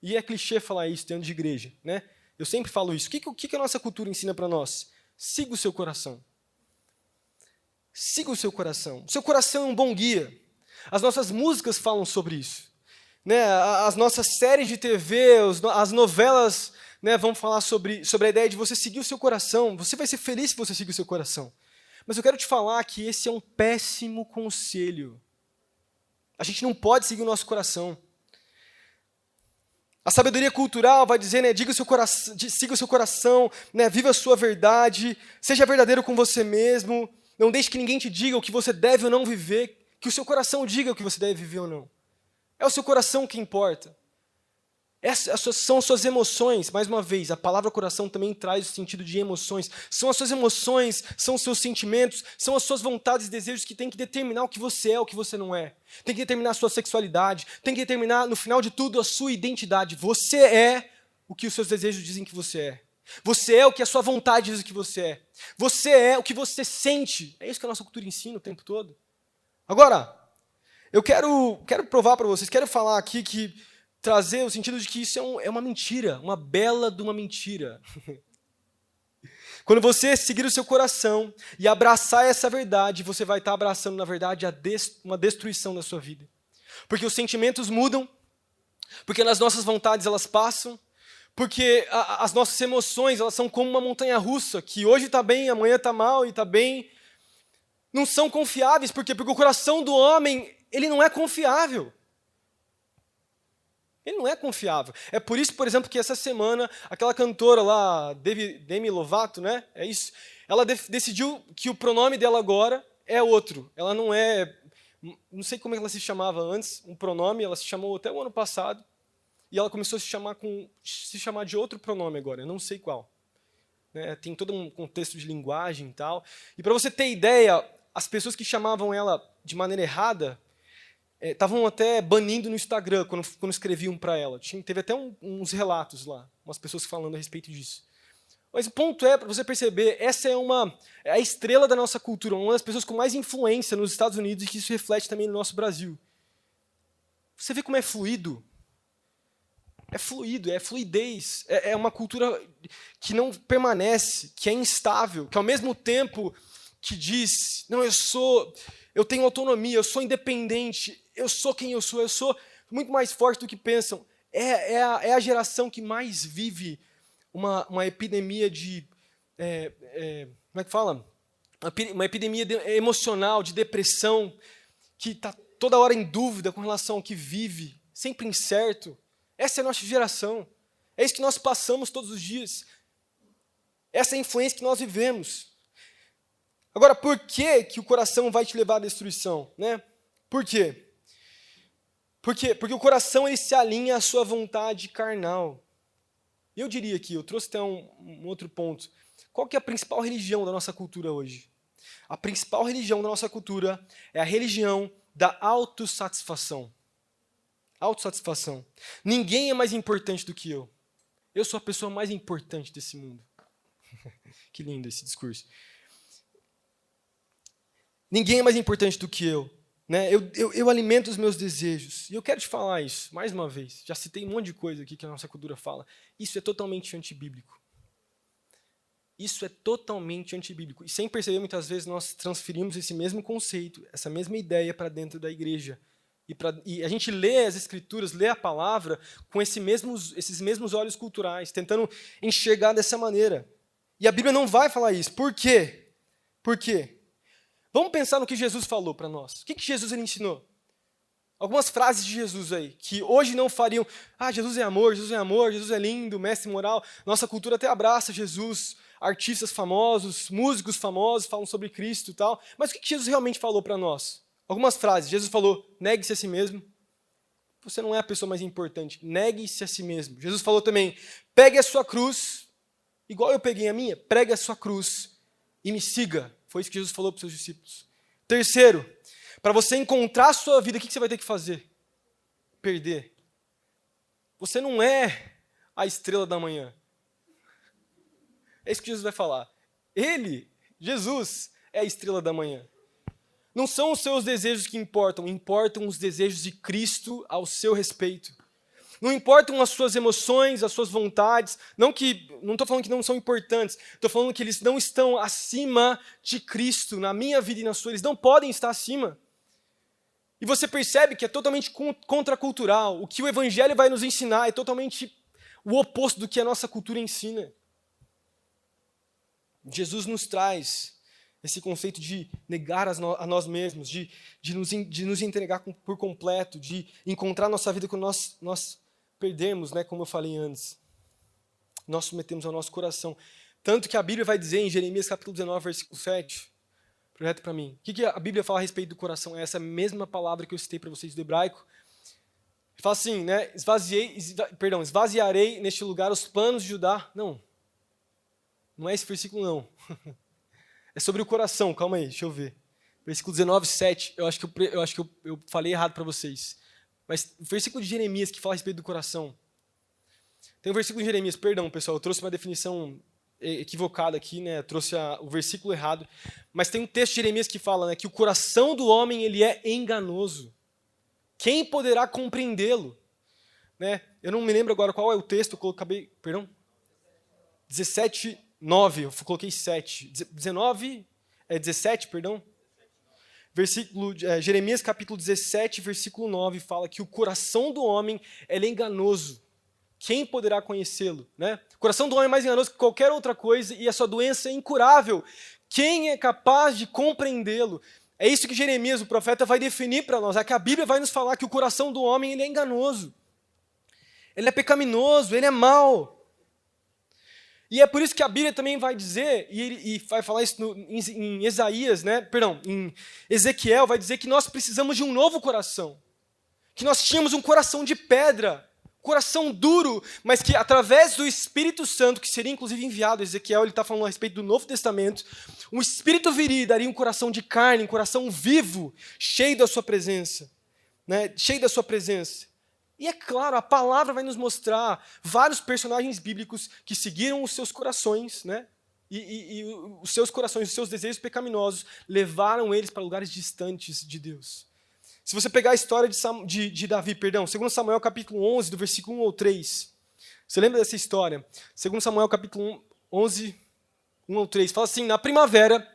E é clichê falar isso dentro de igreja, né? Eu sempre falo isso. O que a nossa cultura ensina para nós? Siga o seu coração. Siga o seu coração. O seu coração é um bom guia. As nossas músicas falam sobre isso. Né? As nossas séries de TV, as novelas, né, vão falar sobre a ideia de você seguir o seu coração. Você vai ser feliz se você seguir o seu coração. Mas eu quero te falar que esse é um péssimo conselho. A gente não pode seguir o nosso coração. A sabedoria cultural vai dizer, né, siga o seu coração, né, viva a sua verdade, seja verdadeiro com você mesmo, não deixe que ninguém te diga o que você deve ou não viver, que o seu coração diga o que você deve viver ou não. É o seu coração que importa. São as suas emoções, mais uma vez, a palavra coração também traz o sentido de emoções. São as suas emoções, são os seus sentimentos, são as suas vontades e desejos que tem que determinar o que você é, o que você não é. Tem que determinar a sua sexualidade, tem que determinar, no final de tudo, a sua identidade. Você é o que os seus desejos dizem que você é. Você é o que a sua vontade diz que você é. Você é o que você sente. É isso que a nossa cultura ensina o tempo todo. Agora, eu quero provar para vocês, quero falar aqui que trazer o sentido de que isso é uma mentira, uma bela de uma mentira. Quando você seguir o seu coração e abraçar essa verdade, você vai estar abraçando, na verdade, uma destruição da sua vida. Porque os sentimentos mudam, porque as nossas vontades elas passam, porque as nossas emoções elas são como uma montanha-russa, que hoje está bem, amanhã está mal e está bem. Não são confiáveis, por quê? Porque o coração do homem ele não é confiável. Ele não é confiável. É por isso, por exemplo, que essa semana, aquela cantora lá, Demi Lovato, né? É isso. Ela decidiu que o pronome dela agora é outro. Ela não é... Não sei como ela se chamava antes, um pronome, ela se chamou até o ano passado, e ela começou a se chamar de outro pronome agora, eu não sei qual. Né? Tem todo um contexto de linguagem e tal. E para você ter ideia, as pessoas que chamavam ela de maneira errada, estavam até banindo no Instagram quando escreviam para ela. Teve até uns relatos lá, umas pessoas falando a respeito disso. Mas o ponto é, para você perceber, essa é a estrela da nossa cultura, uma das pessoas com mais influência nos Estados Unidos e que isso reflete também no nosso Brasil. Você vê como é fluido? É fluido, é fluidez. É uma cultura que não permanece, que é instável, que ao mesmo tempo que diz, não, eu tenho autonomia, eu sou independente, eu sou quem eu sou muito mais forte do que pensam. É a geração que mais vive uma epidemia de... como é que fala? Uma epidemia emocional, de depressão, que está toda hora em dúvida com relação ao que vive, sempre incerto. Essa é a nossa geração. É isso que nós passamos todos os dias. Essa é a influência que nós vivemos. Agora, por que o coração vai te levar à destruição? Né? Por quê? Por quê? Porque o coração ele se alinha à sua vontade carnal. E eu diria aqui, eu trouxe até um outro ponto. Qual que é a principal religião da nossa cultura hoje? A principal religião da nossa cultura é a religião da autossatisfação. Autossatisfação. Ninguém é mais importante do que eu. Eu sou a pessoa mais importante desse mundo. Que lindo esse discurso. Ninguém é mais importante do que eu. Né? Eu alimento os meus desejos. E eu quero te falar isso, mais uma vez. Já citei um monte de coisa aqui que a nossa cultura fala. Isso é totalmente antibíblico. Isso é totalmente antibíblico. E sem perceber, muitas vezes, nós transferimos esse mesmo conceito, essa mesma ideia para dentro da igreja. E a gente lê as Escrituras, lê a palavra com esses mesmos olhos culturais, tentando enxergar dessa maneira. E a Bíblia não vai falar isso. Por quê? Por quê? Vamos pensar no que Jesus falou para nós. O que Jesus ele ensinou? Algumas frases de Jesus aí, que hoje não fariam, Jesus é amor, Jesus é lindo, mestre moral. Nossa cultura até abraça Jesus, artistas famosos, músicos famosos falam sobre Cristo e tal. Mas o que Jesus realmente falou para nós? Algumas frases. Jesus falou, negue-se a si mesmo. Você não é a pessoa mais importante, negue-se a si mesmo. Jesus falou também, pegue a sua cruz, igual eu peguei a minha, pregue a sua cruz e me siga. Foi isso que Jesus falou para os seus discípulos. Terceiro, para você encontrar a sua vida, o que você vai ter que fazer? Perder. Você não é a estrela da manhã. É isso que Jesus vai falar. Ele, Jesus, é a estrela da manhã. Não são os seus desejos que importam, importam os desejos de Cristo ao seu respeito. Não importam as suas emoções, as suas vontades. Não estou falando que não são importantes. Estou falando que eles não estão acima de Cristo na minha vida e na sua. Eles não podem estar acima. E você percebe que é totalmente contracultural. O que o Evangelho vai nos ensinar é totalmente o oposto do que a nossa cultura ensina. Jesus nos traz esse conceito de negar a nós mesmos, de nos entregar por completo, de encontrar nossa vida quando nós perdemos, né, como eu falei antes. Nós submetemos ao nosso coração. Tanto que a Bíblia vai dizer em Jeremias capítulo 19, versículo 7, projeto para mim. O que a Bíblia fala a respeito do coração? É essa mesma palavra que eu citei para vocês do hebraico. Ele fala assim, né, esvaziarei neste lugar os planos de Judá. Não é esse versículo não. É sobre o coração, calma aí, deixa eu ver. Versículo 19, 7, eu acho que eu falei errado para vocês. Mas o versículo de Jeremias que fala a respeito do coração. Tem um versículo de Jeremias, perdão pessoal, eu trouxe uma definição equivocada aqui, né? Eu trouxe o versículo errado. Mas tem um texto de Jeremias que fala, né, que o coração do homem ele é enganoso. Quem poderá compreendê-lo? Né? Eu não me lembro agora qual é o texto, eu acabei, perdão? 17, 9, eu coloquei 7. 17, perdão? Jeremias capítulo 17, versículo 9, fala que o coração do homem ele é enganoso. Quem poderá conhecê-lo? Né? O coração do homem é mais enganoso que qualquer outra coisa e a sua doença é incurável. Quem é capaz de compreendê-lo? É isso que Jeremias, o profeta, vai definir para nós. É que a Bíblia vai nos falar que o coração do homem ele é enganoso. Ele é pecaminoso, ele é mau. E é por isso que a Bíblia também vai dizer, e vai falar isso em Isaías, né? Perdão, em Ezequiel, vai dizer que nós precisamos de um novo coração. Que nós tínhamos um coração de pedra, coração duro, mas que através do Espírito Santo, que seria inclusive enviado, Ezequiel ele está falando a respeito do Novo Testamento, um Espírito viria e daria um coração de carne, um coração vivo, cheio da sua presença. Né? Cheio da sua presença. E é claro, a palavra vai nos mostrar vários personagens bíblicos que seguiram os seus corações, né? E os seus corações, os seus desejos pecaminosos levaram eles para lugares distantes de Deus. Se você pegar a história de Davi, 2 Samuel capítulo 11, do versículo 1 ao 3, você lembra dessa história? 2 Samuel capítulo 11, 1 ao 3, fala assim, na primavera,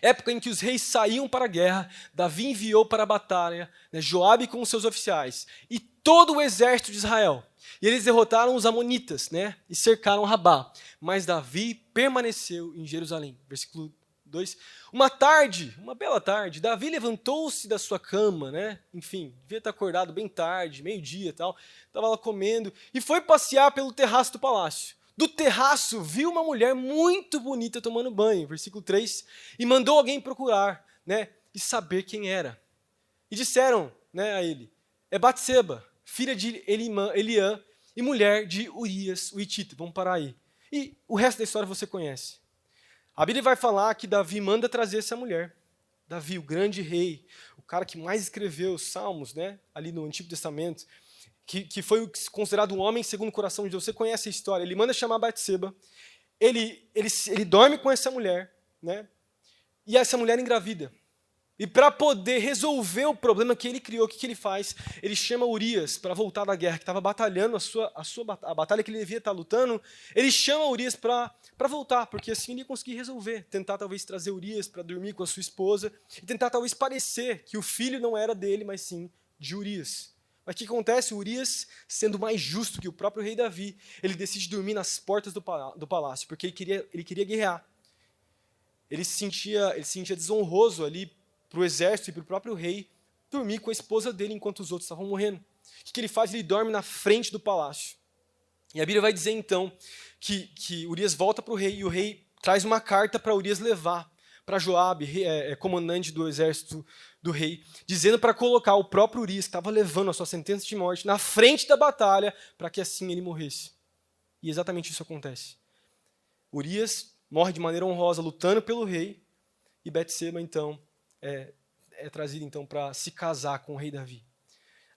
época em que os reis saíam para a guerra, Davi enviou para a batalha, né, Joabe com os seus oficiais e todo o exército de Israel. E eles derrotaram os amonitas, né, e cercaram Rabá. Mas Davi permaneceu em Jerusalém. Versículo 2. Uma bela tarde, Davi levantou-se da sua cama, né, enfim, devia estar acordado bem tarde, meio-dia e tal, estava lá comendo, e foi passear pelo terraço do palácio. Do terraço, viu uma mulher muito bonita tomando banho, versículo 3, e mandou alguém procurar, né, e saber quem era. E disseram, né, a ele, é Batseba, filha de Eliã e mulher de Urias, o Hitita. Vamos parar aí. E o resto da história você conhece. A Bíblia vai falar que Davi manda trazer essa mulher. Davi, o grande rei, o cara que mais escreveu os salmos, né, ali no Antigo Testamento, que foi considerado um homem segundo o coração de Deus. Você conhece a história. Ele manda chamar Batseba. Ele dorme com essa mulher, né, e essa mulher engravida. E para poder resolver o problema que ele criou, o que ele faz? Ele chama Urias para voltar da guerra, que estava batalhando a batalha que ele devia estar lutando. Ele chama Urias para voltar, porque assim ele ia conseguir resolver. Tentar talvez trazer Urias para dormir com a sua esposa e tentar talvez parecer que o filho não era dele, mas sim de Urias. Mas o que acontece? Urias, sendo mais justo que o próprio rei Davi, ele decide dormir nas portas do palácio, porque ele queria guerrear. Ele se sentia desonroso ali para o exército e para o próprio rei dormir com a esposa dele enquanto os outros estavam morrendo. O que ele faz? Ele dorme na frente do palácio. E a Bíblia vai dizer então que Urias volta para o rei e o rei traz uma carta para Urias levar para Joabe, comandante do exército do rei, dizendo para colocar o próprio Urias, que estava levando a sua sentença de morte, na frente da batalha, para que assim ele morresse. E exatamente isso acontece. Urias morre de maneira honrosa, lutando pelo rei, e Betseba, então, é trazida então, para se casar com o rei Davi.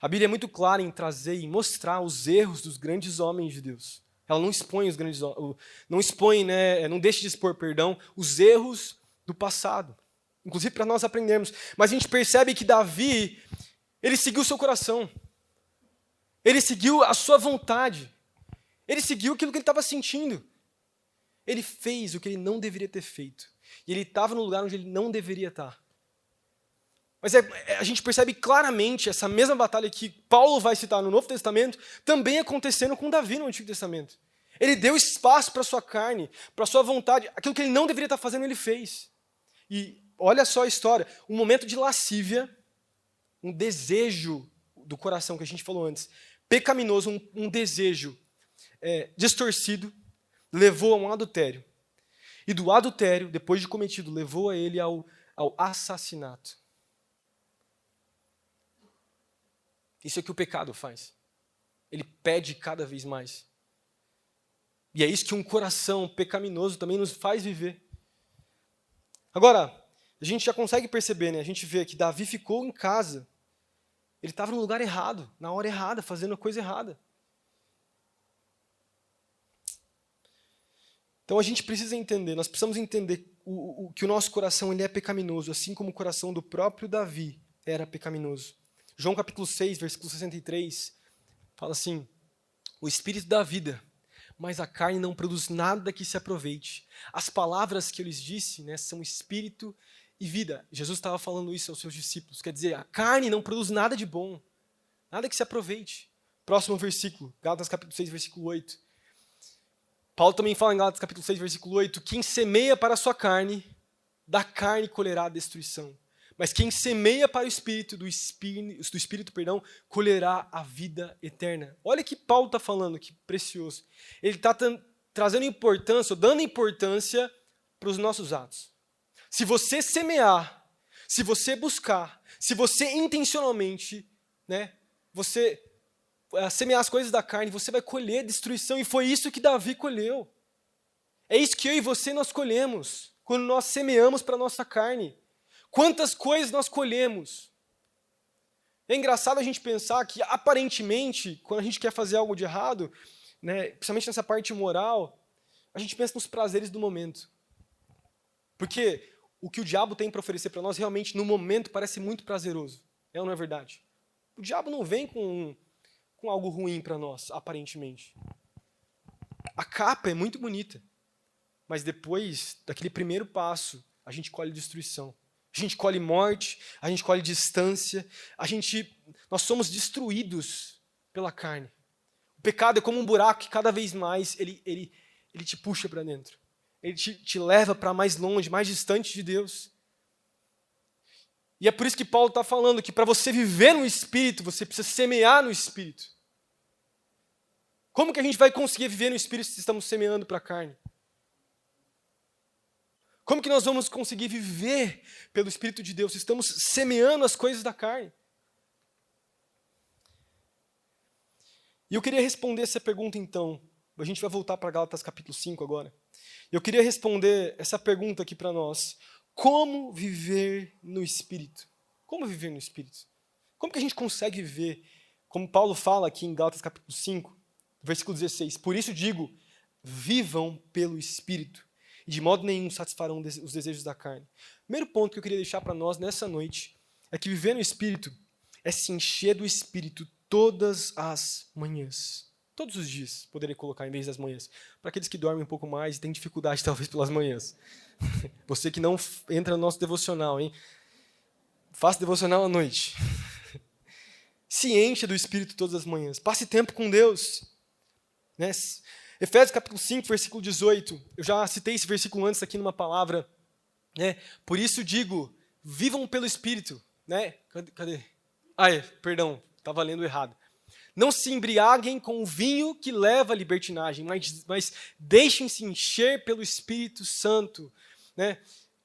A Bíblia é muito clara em trazer e mostrar os erros dos grandes homens de Deus. Ela não expõe os grandes, não expõe, né, não deixa de expor, perdão, os erros do passado. Inclusive para nós aprendermos. Mas a gente percebe que Davi, ele seguiu o seu coração. Ele seguiu a sua vontade. Ele seguiu aquilo que ele estava sentindo. Ele fez o que ele não deveria ter feito. E ele estava no lugar onde ele não deveria estar. Mas a gente percebe claramente essa mesma batalha que Paulo vai citar no Novo Testamento, também acontecendo com Davi no Antigo Testamento. Ele deu espaço para a sua carne, para a sua vontade. Aquilo que ele não deveria estar fazendo, ele fez. E olha só a história. Um momento de lascívia, um desejo do coração que a gente falou antes, pecaminoso, um desejo distorcido, levou a um adultério. E do adultério, depois de cometido, levou a ele ao assassinato. Isso é o que o pecado faz. Ele pede cada vez mais. E é isso que um coração pecaminoso também nos faz viver. Agora, a gente já consegue perceber, né? A gente vê que Davi ficou em casa. Ele estava no lugar errado, na hora errada, fazendo a coisa errada. Então a gente precisa entender, nós precisamos entender que o nosso coração ele é pecaminoso, assim como o coração do próprio Davi era pecaminoso. João capítulo 6, versículo 63, fala assim: o Espírito dá vida, mas a carne não produz nada que se aproveite. As palavras que eu lhes disse, né, são Espírito e vida. Jesus estava falando isso aos seus discípulos, quer dizer, a carne não produz nada de bom, nada que se aproveite. Próximo versículo, Gálatas capítulo 6, versículo 8. Paulo também fala em Gálatas capítulo 6, versículo 8, quem semeia para a sua carne, da carne colherá a destruição. Mas quem semeia para o Espírito, do Espírito, colherá a vida eterna. Olha o que Paulo está falando, que precioso. Ele está trazendo importância, ou dando importância para os nossos atos. Se você semear, se você buscar, se você intencionalmente, né, você semear as coisas da carne, você vai colher destruição. E foi isso que Davi colheu. É isso que eu e você nós colhemos, quando nós semeamos para a nossa carne. Quantas coisas nós colhemos. É engraçado a gente pensar que, aparentemente, quando a gente quer fazer algo de errado, né, principalmente nessa parte moral, a gente pensa nos prazeres do momento. Porque o que o diabo tem para oferecer para nós, realmente, no momento, parece muito prazeroso. É ou não é verdade? O diabo não vem com algo ruim para nós, aparentemente. A capa é muito bonita, mas depois daquele primeiro passo, a gente colhe destruição. A gente colhe morte, a gente colhe distância, nós somos destruídos pela carne. O pecado é como um buraco que cada vez mais ele te puxa para dentro. Ele te leva para mais longe, mais distante de Deus. E é por isso que Paulo está falando que para você viver no Espírito, você precisa semear no Espírito. Como que a gente vai conseguir viver no Espírito se estamos semeando para a carne? Como que nós vamos conseguir viver pelo Espírito de Deus se estamos semeando as coisas da carne? E eu queria responder essa pergunta então. A gente vai voltar para Gálatas capítulo 5 agora. Eu queria responder essa pergunta aqui para nós. Como viver no Espírito? Como viver no Espírito? Como que a gente consegue viver, como Paulo fala aqui em Gálatas capítulo 5, versículo 16, por isso digo, vivam pelo Espírito, e de modo nenhum satisfarão os desejos da carne. O primeiro ponto que eu queria deixar para nós nessa noite é que viver no Espírito é se encher do Espírito todas as manhãs. Todos os dias, poderia colocar em vez das manhãs. Para aqueles que dormem um pouco mais e têm dificuldade, talvez, pelas manhãs. Você que não entra no nosso devocional, hein? Faça devocional à noite. Se encha do Espírito todas as manhãs. Passe tempo com Deus. Né? Efésios capítulo 5, versículo 18. Eu já citei esse versículo antes aqui numa palavra. Né? Por isso digo, vivam pelo Espírito. Né? Cadê? Perdão, estava lendo errado. Não se embriaguem com o vinho que leva à libertinagem, mas deixem-se encher pelo Espírito Santo. Né?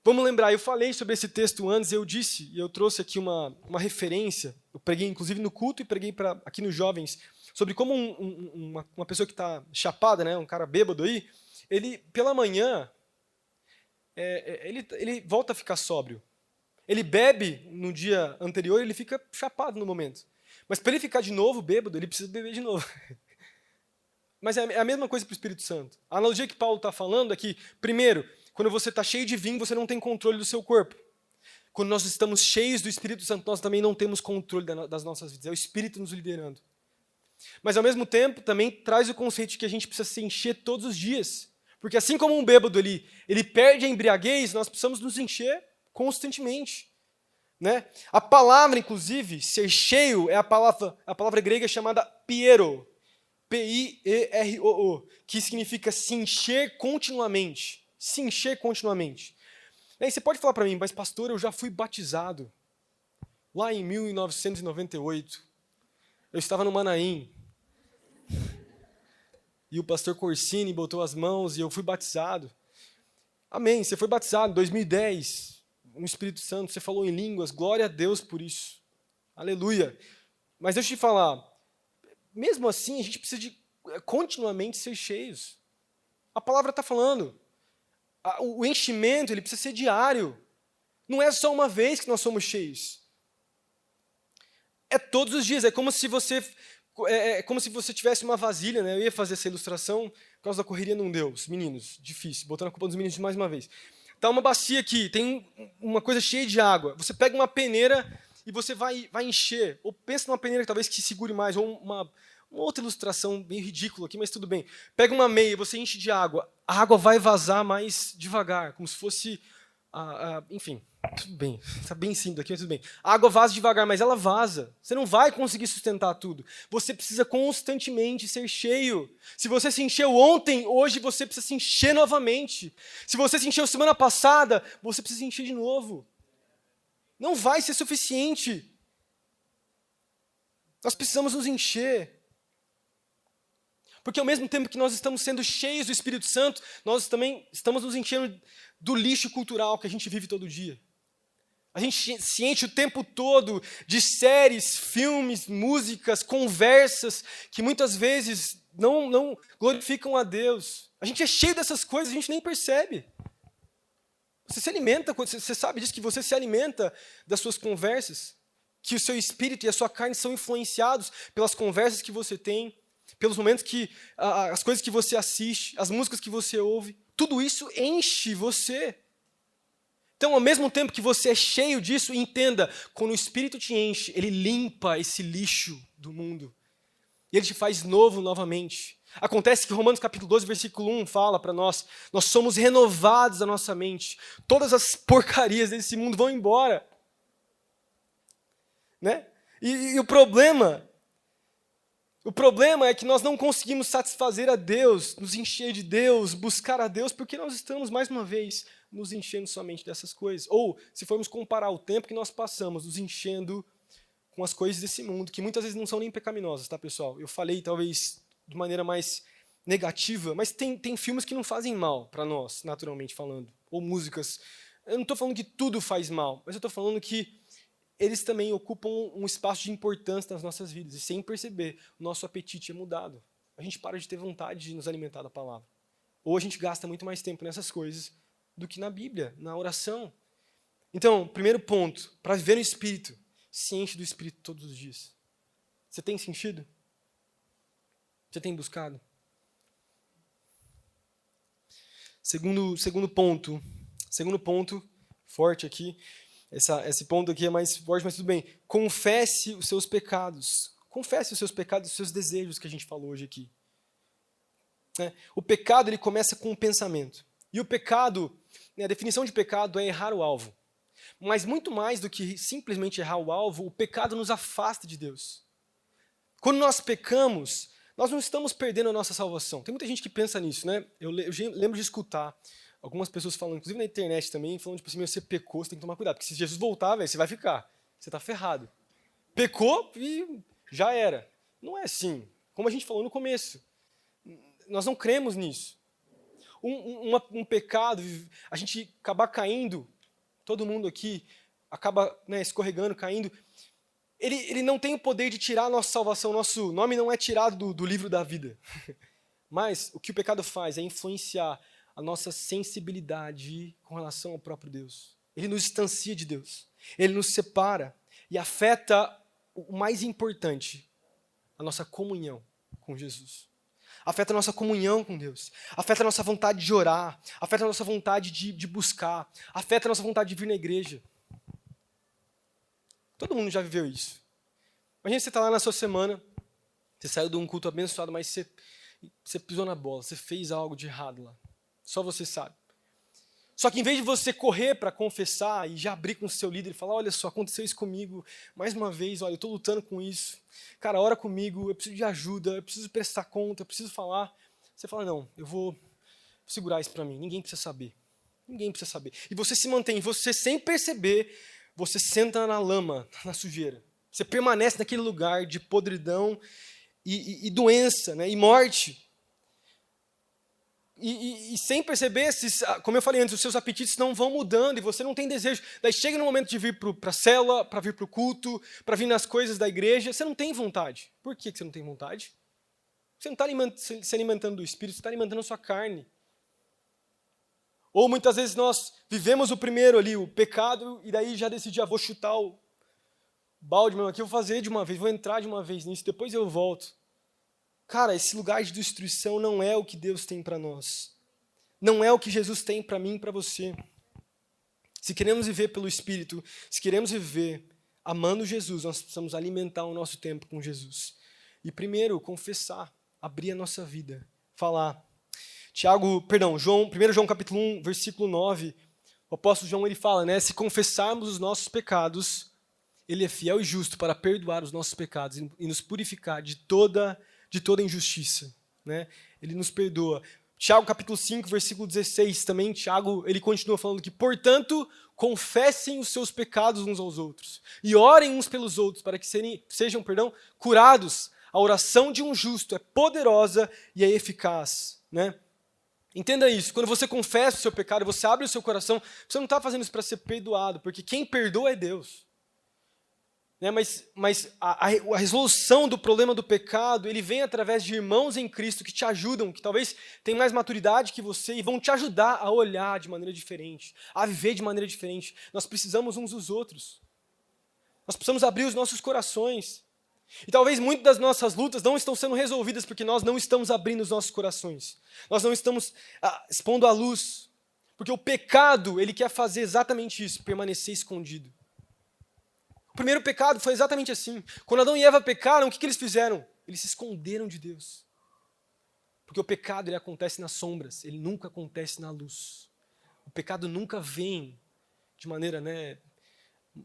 Vamos lembrar, eu falei sobre esse texto antes, eu disse, e eu trouxe aqui uma referência, eu preguei inclusive no culto e preguei aqui nos jovens, sobre como uma pessoa que está chapada, né, um cara bêbado aí, ele, pela manhã, ele volta a ficar sóbrio. Ele bebe no dia anterior, ele fica chapado no momento. Mas para ele ficar de novo bêbado, ele precisa beber de novo. Mas é a mesma coisa para o Espírito Santo. A analogia que Paulo está falando é que, primeiro, quando você está cheio de vinho, você não tem controle do seu corpo. Quando nós estamos cheios do Espírito Santo, nós também não temos controle das nossas vidas. É o Espírito nos liderando. Mas, ao mesmo tempo, também traz o conceito de que a gente precisa se encher todos os dias. Porque assim como um bêbado ele perde a embriaguez, nós precisamos nos encher constantemente. Né? A palavra, inclusive, ser cheio, é a palavra grega chamada piero, P-I-E-R-O-O, que significa se encher continuamente. Se encher continuamente. E você pode falar para mim, mas pastor, eu já fui batizado lá em 1998. Eu estava no Manaim. E o pastor Corsini botou as mãos e eu fui batizado. Amém, você foi batizado em 2010. No Espírito Santo, você falou em línguas, glória a Deus por isso. Aleluia. Mas deixa eu te falar, mesmo assim, a gente precisa de continuamente ser cheios. A palavra está falando, o enchimento ele precisa ser diário. Não é só uma vez que nós somos cheios. É todos os dias, é como se você tivesse uma vasilha, né? Eu ia fazer essa ilustração, por causa da correria não deu, os meninos, difícil, botando a culpa dos meninos mais uma vez. Tá uma bacia aqui, tem uma coisa cheia de água. Você pega uma peneira e você vai encher. Ou pensa numa peneira que talvez que segure mais, ou uma outra ilustração bem ridícula aqui, mas tudo bem. Pega uma meia e você enche de água. A água vai vazar mais devagar, como se fosse... enfim, tudo bem. Está bem simples aqui, mas tudo bem. A água vaza devagar, mas ela vaza. Você não vai conseguir sustentar tudo. Você precisa constantemente ser cheio. Se você se encheu ontem, hoje você precisa se encher novamente. Se você se encheu semana passada, você precisa se encher de novo. Não vai ser suficiente. Nós precisamos nos encher. Porque ao mesmo tempo que nós estamos sendo cheios do Espírito Santo, nós também estamos nos enchendo do lixo cultural que a gente vive todo dia. A gente se enche o tempo todo de séries, filmes, músicas, conversas que muitas vezes não glorificam a Deus. A gente é cheio dessas coisas, a gente nem percebe. Você se alimenta, você sabe disso, que você se alimenta das suas conversas, que o seu espírito e a sua carne são influenciados pelas conversas que você tem, pelos momentos que, as coisas que você assiste, as músicas que você ouve, tudo isso enche você. Então, ao mesmo tempo que você é cheio disso, entenda, quando o Espírito te enche, ele limpa esse lixo do mundo. E ele te faz novo novamente. Acontece que Romanos capítulo 12, versículo 1 fala para nós somos renovados a nossa mente. Todas as porcarias desse mundo vão embora. Né? E o problema é que nós não conseguimos satisfazer a Deus, nos encher de Deus, buscar a Deus, porque nós estamos, mais uma vez, nos enchendo somente dessas coisas. Ou, se formos comparar o tempo que nós passamos nos enchendo com as coisas desse mundo, que muitas vezes não são nem pecaminosas, tá, pessoal? Eu falei, talvez, de maneira mais negativa, mas tem filmes que não fazem mal para nós, naturalmente falando. Ou músicas. Eu não estou falando que tudo faz mal, mas eu estou falando que eles também ocupam um espaço de importância nas nossas vidas. E sem perceber, o nosso apetite é mudado. A gente para de ter vontade de nos alimentar da palavra. Ou a gente gasta muito mais tempo nessas coisas do que na Bíblia, na oração. Então, primeiro ponto, para viver no Espírito, se enche do Espírito todos os dias. Você tem sentido? Você tem buscado? Segundo ponto forte aqui, esse ponto aqui é mais forte, mas tudo bem. Confesse os seus pecados. Confesse os seus pecados, os seus desejos que a gente falou hoje aqui. O pecado, ele começa com o pensamento. E o pecado, a definição de pecado é errar o alvo. Mas muito mais do que simplesmente errar o alvo, o pecado nos afasta de Deus. Quando nós pecamos, nós não estamos perdendo a nossa salvação. Tem muita gente que pensa nisso, né? Eu lembro de escutar algumas pessoas falando, inclusive na internet também, falando tipo assim, você pecou, você tem que tomar cuidado, porque se Jesus voltar, véio, você vai ficar. Você está ferrado. Pecou e já era. Não é assim. Como a gente falou no começo. Nós não cremos nisso. Um pecado, a gente acabar caindo, todo mundo aqui acaba escorregando, caindo, ele não tem o poder de tirar a nossa salvação, nosso nome não é tirado do livro da vida. Mas o que o pecado faz é influenciar a nossa sensibilidade com relação ao próprio Deus. Ele nos distancia de Deus. Ele nos separa e afeta o mais importante, a nossa comunhão com Jesus. Afeta a nossa comunhão com Deus. Afeta a nossa vontade de orar. Afeta a nossa vontade de buscar. Afeta a nossa vontade de vir na igreja. Todo mundo já viveu isso. Imagina você está lá na sua semana, você saiu de um culto abençoado, mas você pisou na bola, você fez algo de errado lá. Só você sabe. Só que em vez de você correr para confessar e já abrir com o seu líder e falar, olha só, aconteceu isso comigo, mais uma vez, olha, eu estou lutando com isso. Cara, ora comigo, eu preciso de ajuda, eu preciso prestar conta, eu preciso falar. Você fala, não, eu vou segurar isso para mim, ninguém precisa saber. Ninguém precisa saber. E você se mantém, você sem perceber, você senta na lama, na sujeira. Você permanece naquele lugar de podridão e doença, né, e morte. E sem perceber, como eu falei antes, os seus apetites não vão mudando e você não tem desejo. Daí chega no momento de vir para a célula, para vir para o culto, para vir nas coisas da igreja, você não tem vontade. Por que você não tem vontade? Você não está se alimentando do Espírito, você está alimentando a sua carne. Ou muitas vezes nós vivemos o primeiro ali, o pecado, e daí já decidi, vou chutar o balde mesmo aqui, eu vou fazer de uma vez, vou entrar de uma vez nisso, depois eu volto. Cara, esse lugar de destruição não é o que Deus tem para nós. Não é o que Jesus tem para mim e para você. Se queremos viver pelo Espírito, se queremos viver amando Jesus, nós precisamos alimentar o nosso tempo com Jesus. E primeiro, confessar, abrir a nossa vida, falar. 1 João capítulo 1, versículo 9, o apóstolo João ele fala, né, se confessarmos os nossos pecados, ele é fiel e justo para perdoar os nossos pecados e nos purificar de toda injustiça, né? Ele nos perdoa. Tiago capítulo 5, versículo 16, também Tiago, ele continua falando que, portanto, confessem os seus pecados uns aos outros e orem uns pelos outros para que sejam curados. A oração de um justo é poderosa e é eficaz, né? Entenda isso, quando você confessa o seu pecado, você abre o seu coração, você não está fazendo isso para ser perdoado, porque quem perdoa é Deus. Né, mas a resolução do problema do pecado, ele vem através de irmãos em Cristo que te ajudam, que talvez tenham mais maturidade que você e vão te ajudar a olhar de maneira diferente, a viver de maneira diferente. Nós precisamos uns dos outros. Nós precisamos abrir os nossos corações. E talvez muitas das nossas lutas não estão sendo resolvidas porque nós não estamos abrindo os nossos corações. Nós não estamos expondo à luz. Porque o pecado, ele quer fazer exatamente isso, permanecer escondido. O primeiro pecado foi exatamente assim. Quando Adão e Eva pecaram, o que eles fizeram? Eles se esconderam de Deus. Porque o pecado ele acontece nas sombras, ele nunca acontece na luz. O pecado nunca vem de maneira,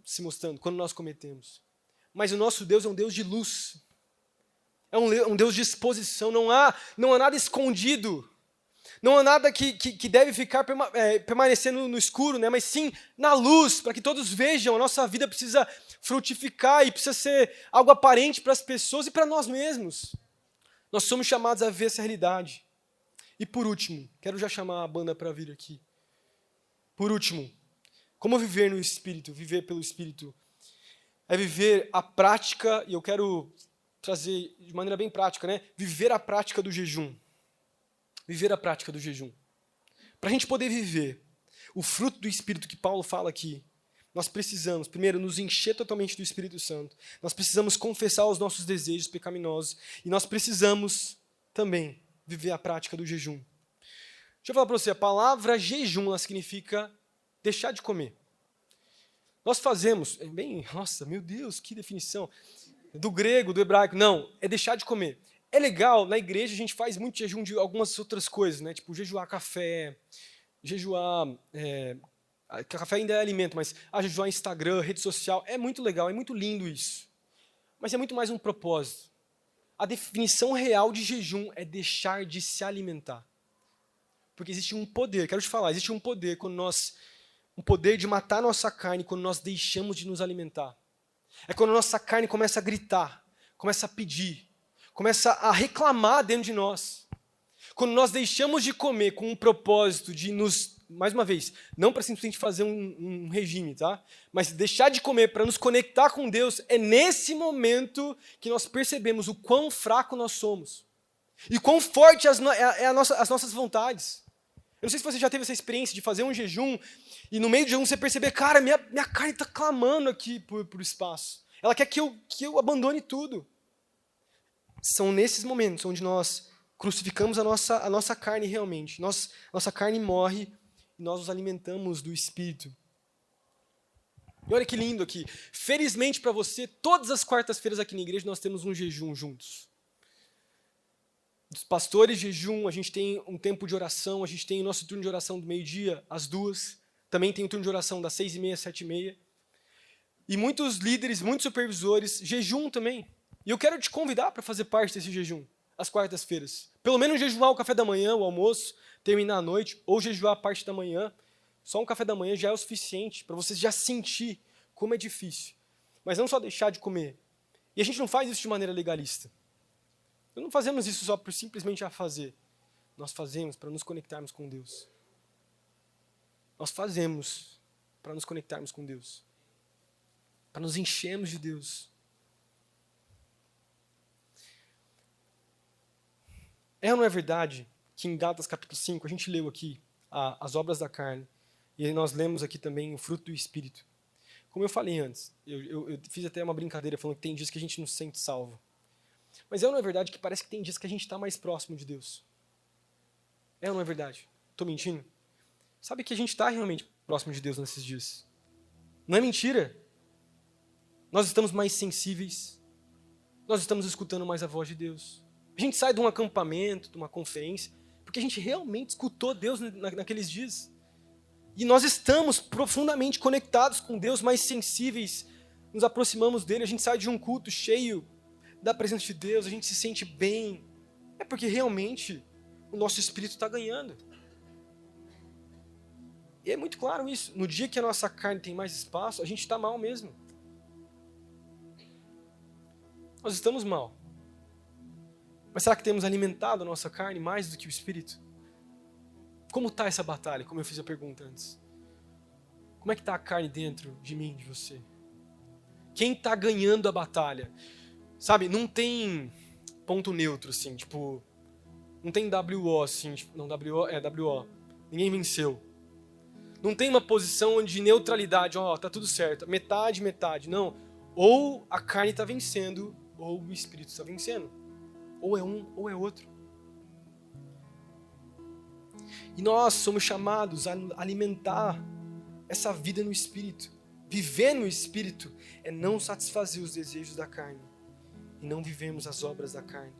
se mostrando, quando nós cometemos. Mas o nosso Deus é um Deus de luz. É um Deus de exposição, não há nada escondido. Não há nada que deve ficar permanecendo no escuro, né? Mas sim na luz, para que todos vejam. A nossa vida precisa frutificar e precisa ser algo aparente para as pessoas e para nós mesmos. Nós somos chamados a ver essa realidade. E por último, quero já chamar a banda para vir aqui. Por último, como viver no Espírito, viver pelo Espírito? é viver a prática, e eu quero trazer de maneira bem prática, né? Viver a prática do jejum. Viver a prática do jejum. Para a gente poder viver o fruto do Espírito que Paulo fala aqui, nós precisamos, primeiro, nos encher totalmente do Espírito Santo. Nós precisamos confessar os nossos desejos pecaminosos. E nós precisamos também viver a prática do jejum. Deixa eu falar para você, a palavra jejum, ela significa deixar de comer. Nós fazemos, nossa, meu Deus, que definição. Do grego, do hebraico, não, é deixar de comer. É legal, na igreja a gente faz muito jejum de algumas outras coisas, né? Tipo, jejuar café, jejuar... café ainda é alimento, mas jejuar Instagram, rede social, é muito legal, é muito lindo isso. Mas é muito mais um propósito. A definição real de jejum é deixar de se alimentar. Porque existe um poder, quero te falar, existe um poder um poder de matar a nossa carne quando nós deixamos de nos alimentar. É quando a nossa carne começa a gritar, começa a pedir, começa a reclamar dentro de nós. Quando nós deixamos de comer com um propósito de nos, mais uma vez, não para simplesmente fazer um regime, tá? Mas deixar de comer para nos conectar com Deus, é nesse momento que nós percebemos o quão fraco nós somos. E quão forte as nossas vontades. Eu não sei se você já teve essa experiência de fazer um jejum e no meio do jejum você perceber, cara, minha carne está clamando aqui por espaço. Ela quer que eu abandone tudo. São nesses momentos onde nós crucificamos a nossa carne realmente. Nossa carne morre e nós nos alimentamos do Espírito. E olha que lindo aqui. Felizmente para você, todas as quartas-feiras aqui na igreja nós temos um jejum juntos. Dos pastores jejum, a gente tem um tempo de oração, a gente tem o nosso turno de oração do meio-dia às 2h, também tem o turno de oração das 6h30 às 7h30. E muitos líderes, muitos supervisores jejum também. E eu quero te convidar para fazer parte desse jejum, às quartas-feiras. Pelo menos jejuar o café da manhã, o almoço, terminar a noite, ou jejuar a parte da manhã. Só um café da manhã já é o suficiente para você já sentir como é difícil. Mas não só deixar de comer. E a gente não faz isso de maneira legalista. Nós não fazemos isso só por simplesmente fazer. Nós fazemos para nos conectarmos com Deus. Nós fazemos para nos conectarmos com Deus. Para nos enchermos de Deus. É ou não é verdade que em Gálatas capítulo 5, a gente leu aqui as obras da carne, e nós lemos aqui também o fruto do Espírito. Como eu falei antes, eu fiz até uma brincadeira falando que tem dias que a gente não se sente salvo. Mas é ou não é verdade que parece que tem dias que a gente está mais próximo de Deus? É ou não é verdade? Estou mentindo? Sabe que a gente está realmente próximo de Deus nesses dias. Não é mentira. Nós estamos mais sensíveis. Nós estamos escutando mais a voz de Deus. A gente sai de um acampamento, de uma conferência, porque a gente realmente escutou Deus naqueles dias. E nós estamos profundamente conectados com Deus, mais sensíveis, nos aproximamos dele, a gente sai de um culto cheio da presença de Deus, a gente se sente bem. É porque realmente o nosso espírito está ganhando. E é muito claro isso. No dia que a nossa carne tem mais espaço, a gente está mal mesmo. Nós estamos mal. Mas será que temos alimentado a nossa carne mais do que o espírito? Como está essa batalha? Como eu fiz a pergunta antes. Como é que está a carne dentro de mim, de você? Quem está ganhando a batalha? Sabe, não tem ponto neutro, assim, tipo... Não tem WO, assim, tipo, não, WO. Ninguém venceu. Não tem uma posição de neutralidade, tá tudo certo, metade, não. Ou a carne está vencendo, ou o espírito está vencendo. Ou é um, ou é outro. E nós somos chamados a alimentar essa vida no espírito. Viver no espírito é não satisfazer os desejos da carne. E não vivemos as obras da carne.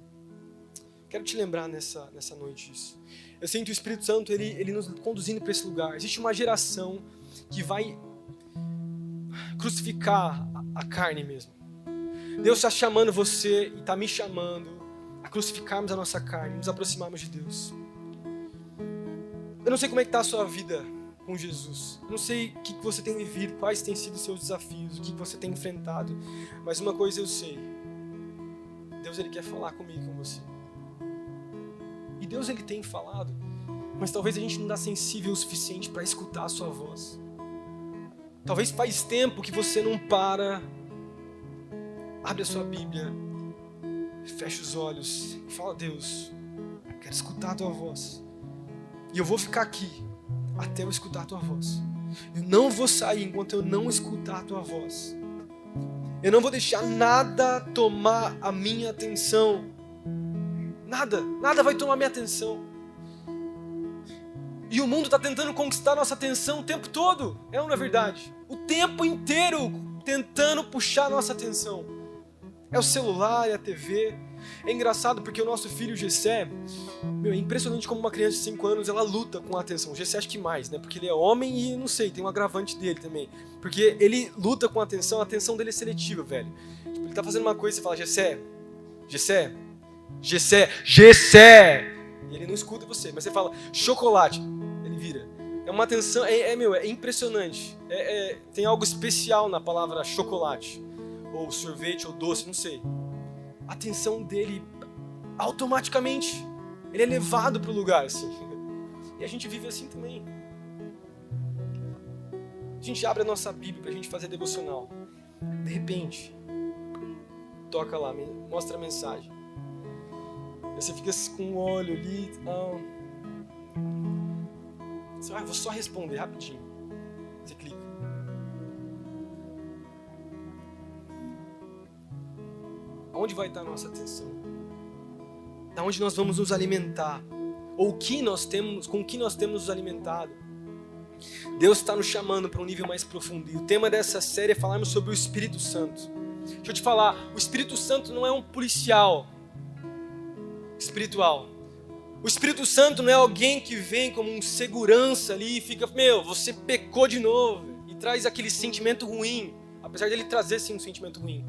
Quero te lembrar nessa noite isso. Eu sinto o Espírito Santo, ele nos conduzindo para esse lugar. Existe uma geração que vai crucificar a carne mesmo. Deus está chamando você e está me chamando a crucificarmos a nossa carne, nos aproximarmos de Deus. Eu não sei como é que está a sua vida com Jesus. Eu não sei o que você tem vivido, quais têm sido os seus desafios, o que você tem enfrentado. Mas uma coisa eu sei. Deus, ele quer falar comigo e com você. E Deus, ele tem falado, mas talvez a gente não está sensível o suficiente para escutar a sua voz. Talvez faz tempo que você não para abre a sua Bíblia, fecha os olhos e fala: Deus, eu quero escutar a tua voz. E eu vou ficar aqui até eu escutar a tua voz. Eu não vou sair enquanto eu não escutar a tua voz. Eu não vou deixar nada tomar a minha atenção. Nada vai tomar minha atenção. E o mundo está tentando conquistar nossa atenção o tempo todo. É ou não é verdade? O tempo inteiro tentando puxar nossa atenção. É o celular, é a TV. É engraçado porque o nosso filho Gessé, é impressionante como uma criança de 5 anos ela luta com a atenção. O Gessé acho que mais, né? Porque ele é homem e não sei, tem um agravante dele também. Porque ele luta com a atenção dele é seletiva, velho. Tipo, ele tá fazendo uma coisa e você fala: Gessé. E ele não escuta você, mas você fala chocolate, ele vira. É uma atenção, é impressionante. Tem algo especial na palavra chocolate, ou sorvete, ou doce, não sei. A atenção dele, automaticamente, ele é levado para o lugar, assim. E a gente vive assim também. A gente abre a nossa Bíblia para a gente fazer devocional. De repente, toca lá, mostra a mensagem. Aí você fica com o olho ali. Você vai, vou só responder rapidinho. Você clica. Aonde vai estar a nossa atenção? Da onde nós vamos nos alimentar? Ou o que nós temos, com o que nós temos nos alimentado? Deus está nos chamando para um nível mais profundo. E o tema dessa série é falarmos sobre o Espírito Santo. Deixa eu te falar, o Espírito Santo não é um policial espiritual. O Espírito Santo não é alguém que vem como um segurança ali e fica, você pecou de novo, e traz aquele sentimento ruim, apesar dele trazer sim um sentimento ruim.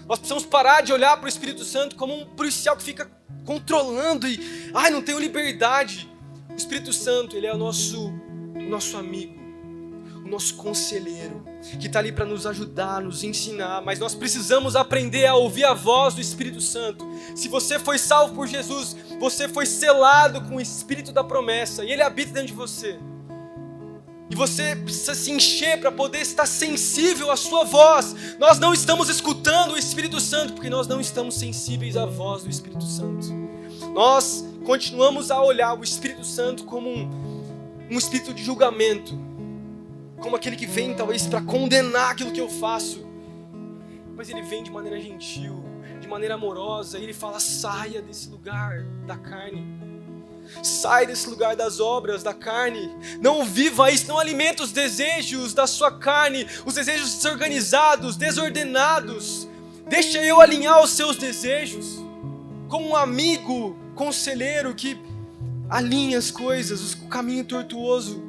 Nós precisamos parar de olhar para o Espírito Santo como um policial que fica controlando e, não tenho liberdade. O Espírito Santo, ele é o nosso amigo, o nosso conselheiro, que está ali para nos ajudar, nos ensinar, mas nós precisamos aprender a ouvir a voz do Espírito Santo. Se você foi salvo por Jesus, você foi selado com o Espírito da promessa, e ele habita dentro de você. E você precisa se encher para poder estar sensível à sua voz. Nós não estamos escutando o Espírito Santo porque nós não estamos sensíveis à voz do Espírito Santo. Nós continuamos a olhar o Espírito Santo como um espírito de julgamento, como aquele que vem talvez para condenar aquilo que eu faço. Mas ele vem de maneira gentil, de maneira amorosa, e ele fala: saia desse lugar da carne. Sai desse lugar das obras da carne. Não viva isso, não alimenta os desejos da sua carne, os desejos desorganizados, desordenados. Deixa eu alinhar os seus desejos, como um amigo, conselheiro que alinha as coisas, o caminho tortuoso.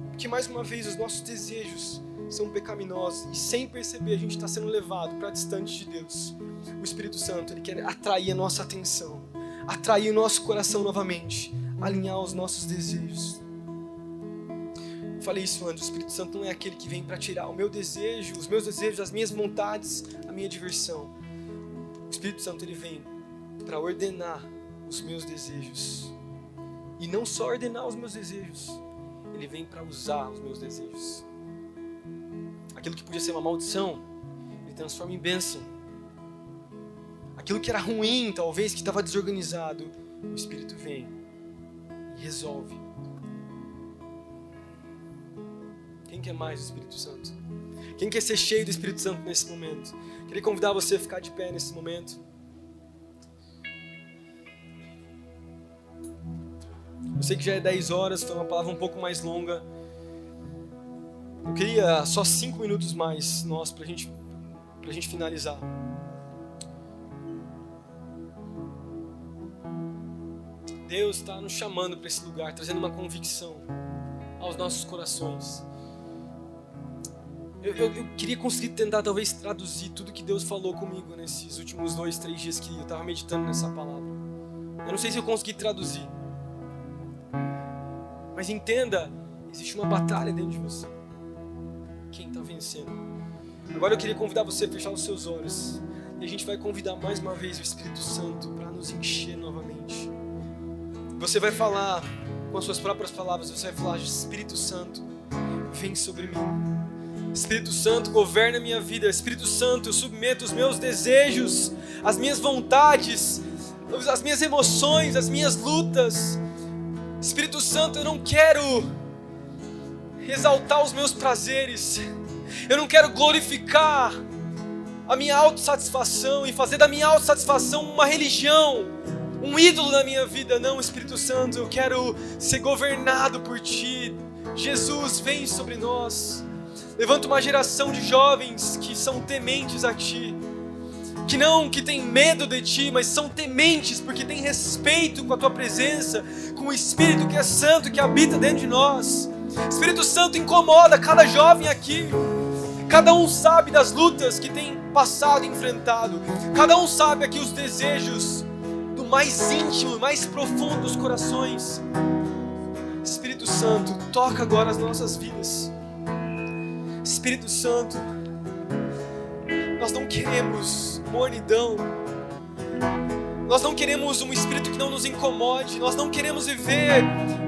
Porque mais uma vez os nossos desejos são pecaminosos e sem perceber a gente está sendo levado para distante de Deus. O Espírito Santo, ele quer atrair a nossa atenção, atrair o nosso coração novamente, alinhar os nossos desejos. Eu falei isso antes, o Espírito Santo não é aquele que vem para tirar o meu desejo, os meus desejos, as minhas vontades, a minha diversão. O Espírito Santo, ele vem para ordenar os meus desejos. E não só ordenar os meus desejos, ele vem para usar os meus desejos. Aquilo que podia ser uma maldição, ele transforma em bênção. Aquilo que era ruim, talvez, que estava desorganizado, o Espírito vem e resolve. Quem quer mais o Espírito Santo? Quem quer ser cheio do Espírito Santo nesse momento? Queria convidar você a ficar de pé nesse momento. Eu sei que já é 10 horas, foi uma palavra um pouco mais longa. Eu queria só 5 minutos mais, pra gente finalizar. Deus está nos chamando para esse lugar, trazendo uma convicção aos nossos corações. Eu queria conseguir tentar talvez traduzir tudo que Deus falou comigo nesses últimos 2, 3 dias que eu estava meditando nessa palavra. Eu não sei se eu consegui traduzir. Mas entenda, existe uma batalha dentro de você. Quem está vencendo? Agora eu queria convidar você a fechar os seus olhos. E a gente vai convidar mais uma vez o Espírito Santo para nos encher novamente. Você vai falar com as suas próprias palavras, você vai falar: Espírito Santo, vem sobre mim. Espírito Santo, governa a minha vida. Espírito Santo, eu submeto os meus desejos, as minhas vontades, as minhas emoções, as minhas lutas. Espírito Santo, eu não quero exaltar os meus prazeres. Eu não quero glorificar a minha autossatisfação e fazer da minha autossatisfação uma religião, um ídolo na minha vida. Não, Espírito Santo, eu quero ser governado por Ti. Jesus, vem sobre nós. Levanta uma geração de jovens que são tementes a Ti, que têm medo de Ti, mas são tementes porque têm respeito com a Tua presença, com o Espírito que é santo, que habita dentro de nós. Espírito Santo, incomoda cada jovem aqui. Cada um sabe das lutas que tem passado e enfrentado. Cada um sabe aqui os desejos do mais íntimo, mais profundo dos corações. Espírito Santo, toca agora as nossas vidas. Espírito Santo, nós não queremos mornidão. Nós não queremos um espírito que não nos incomode. Nós não queremos viver,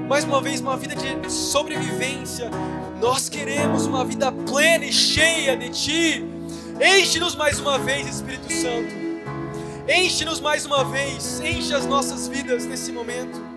mais uma vez, uma vida de sobrevivência. Nós queremos uma vida plena e cheia de Ti. Enche-nos mais uma vez, Espírito Santo. Enche-nos mais uma vez. Enche as nossas vidas nesse momento.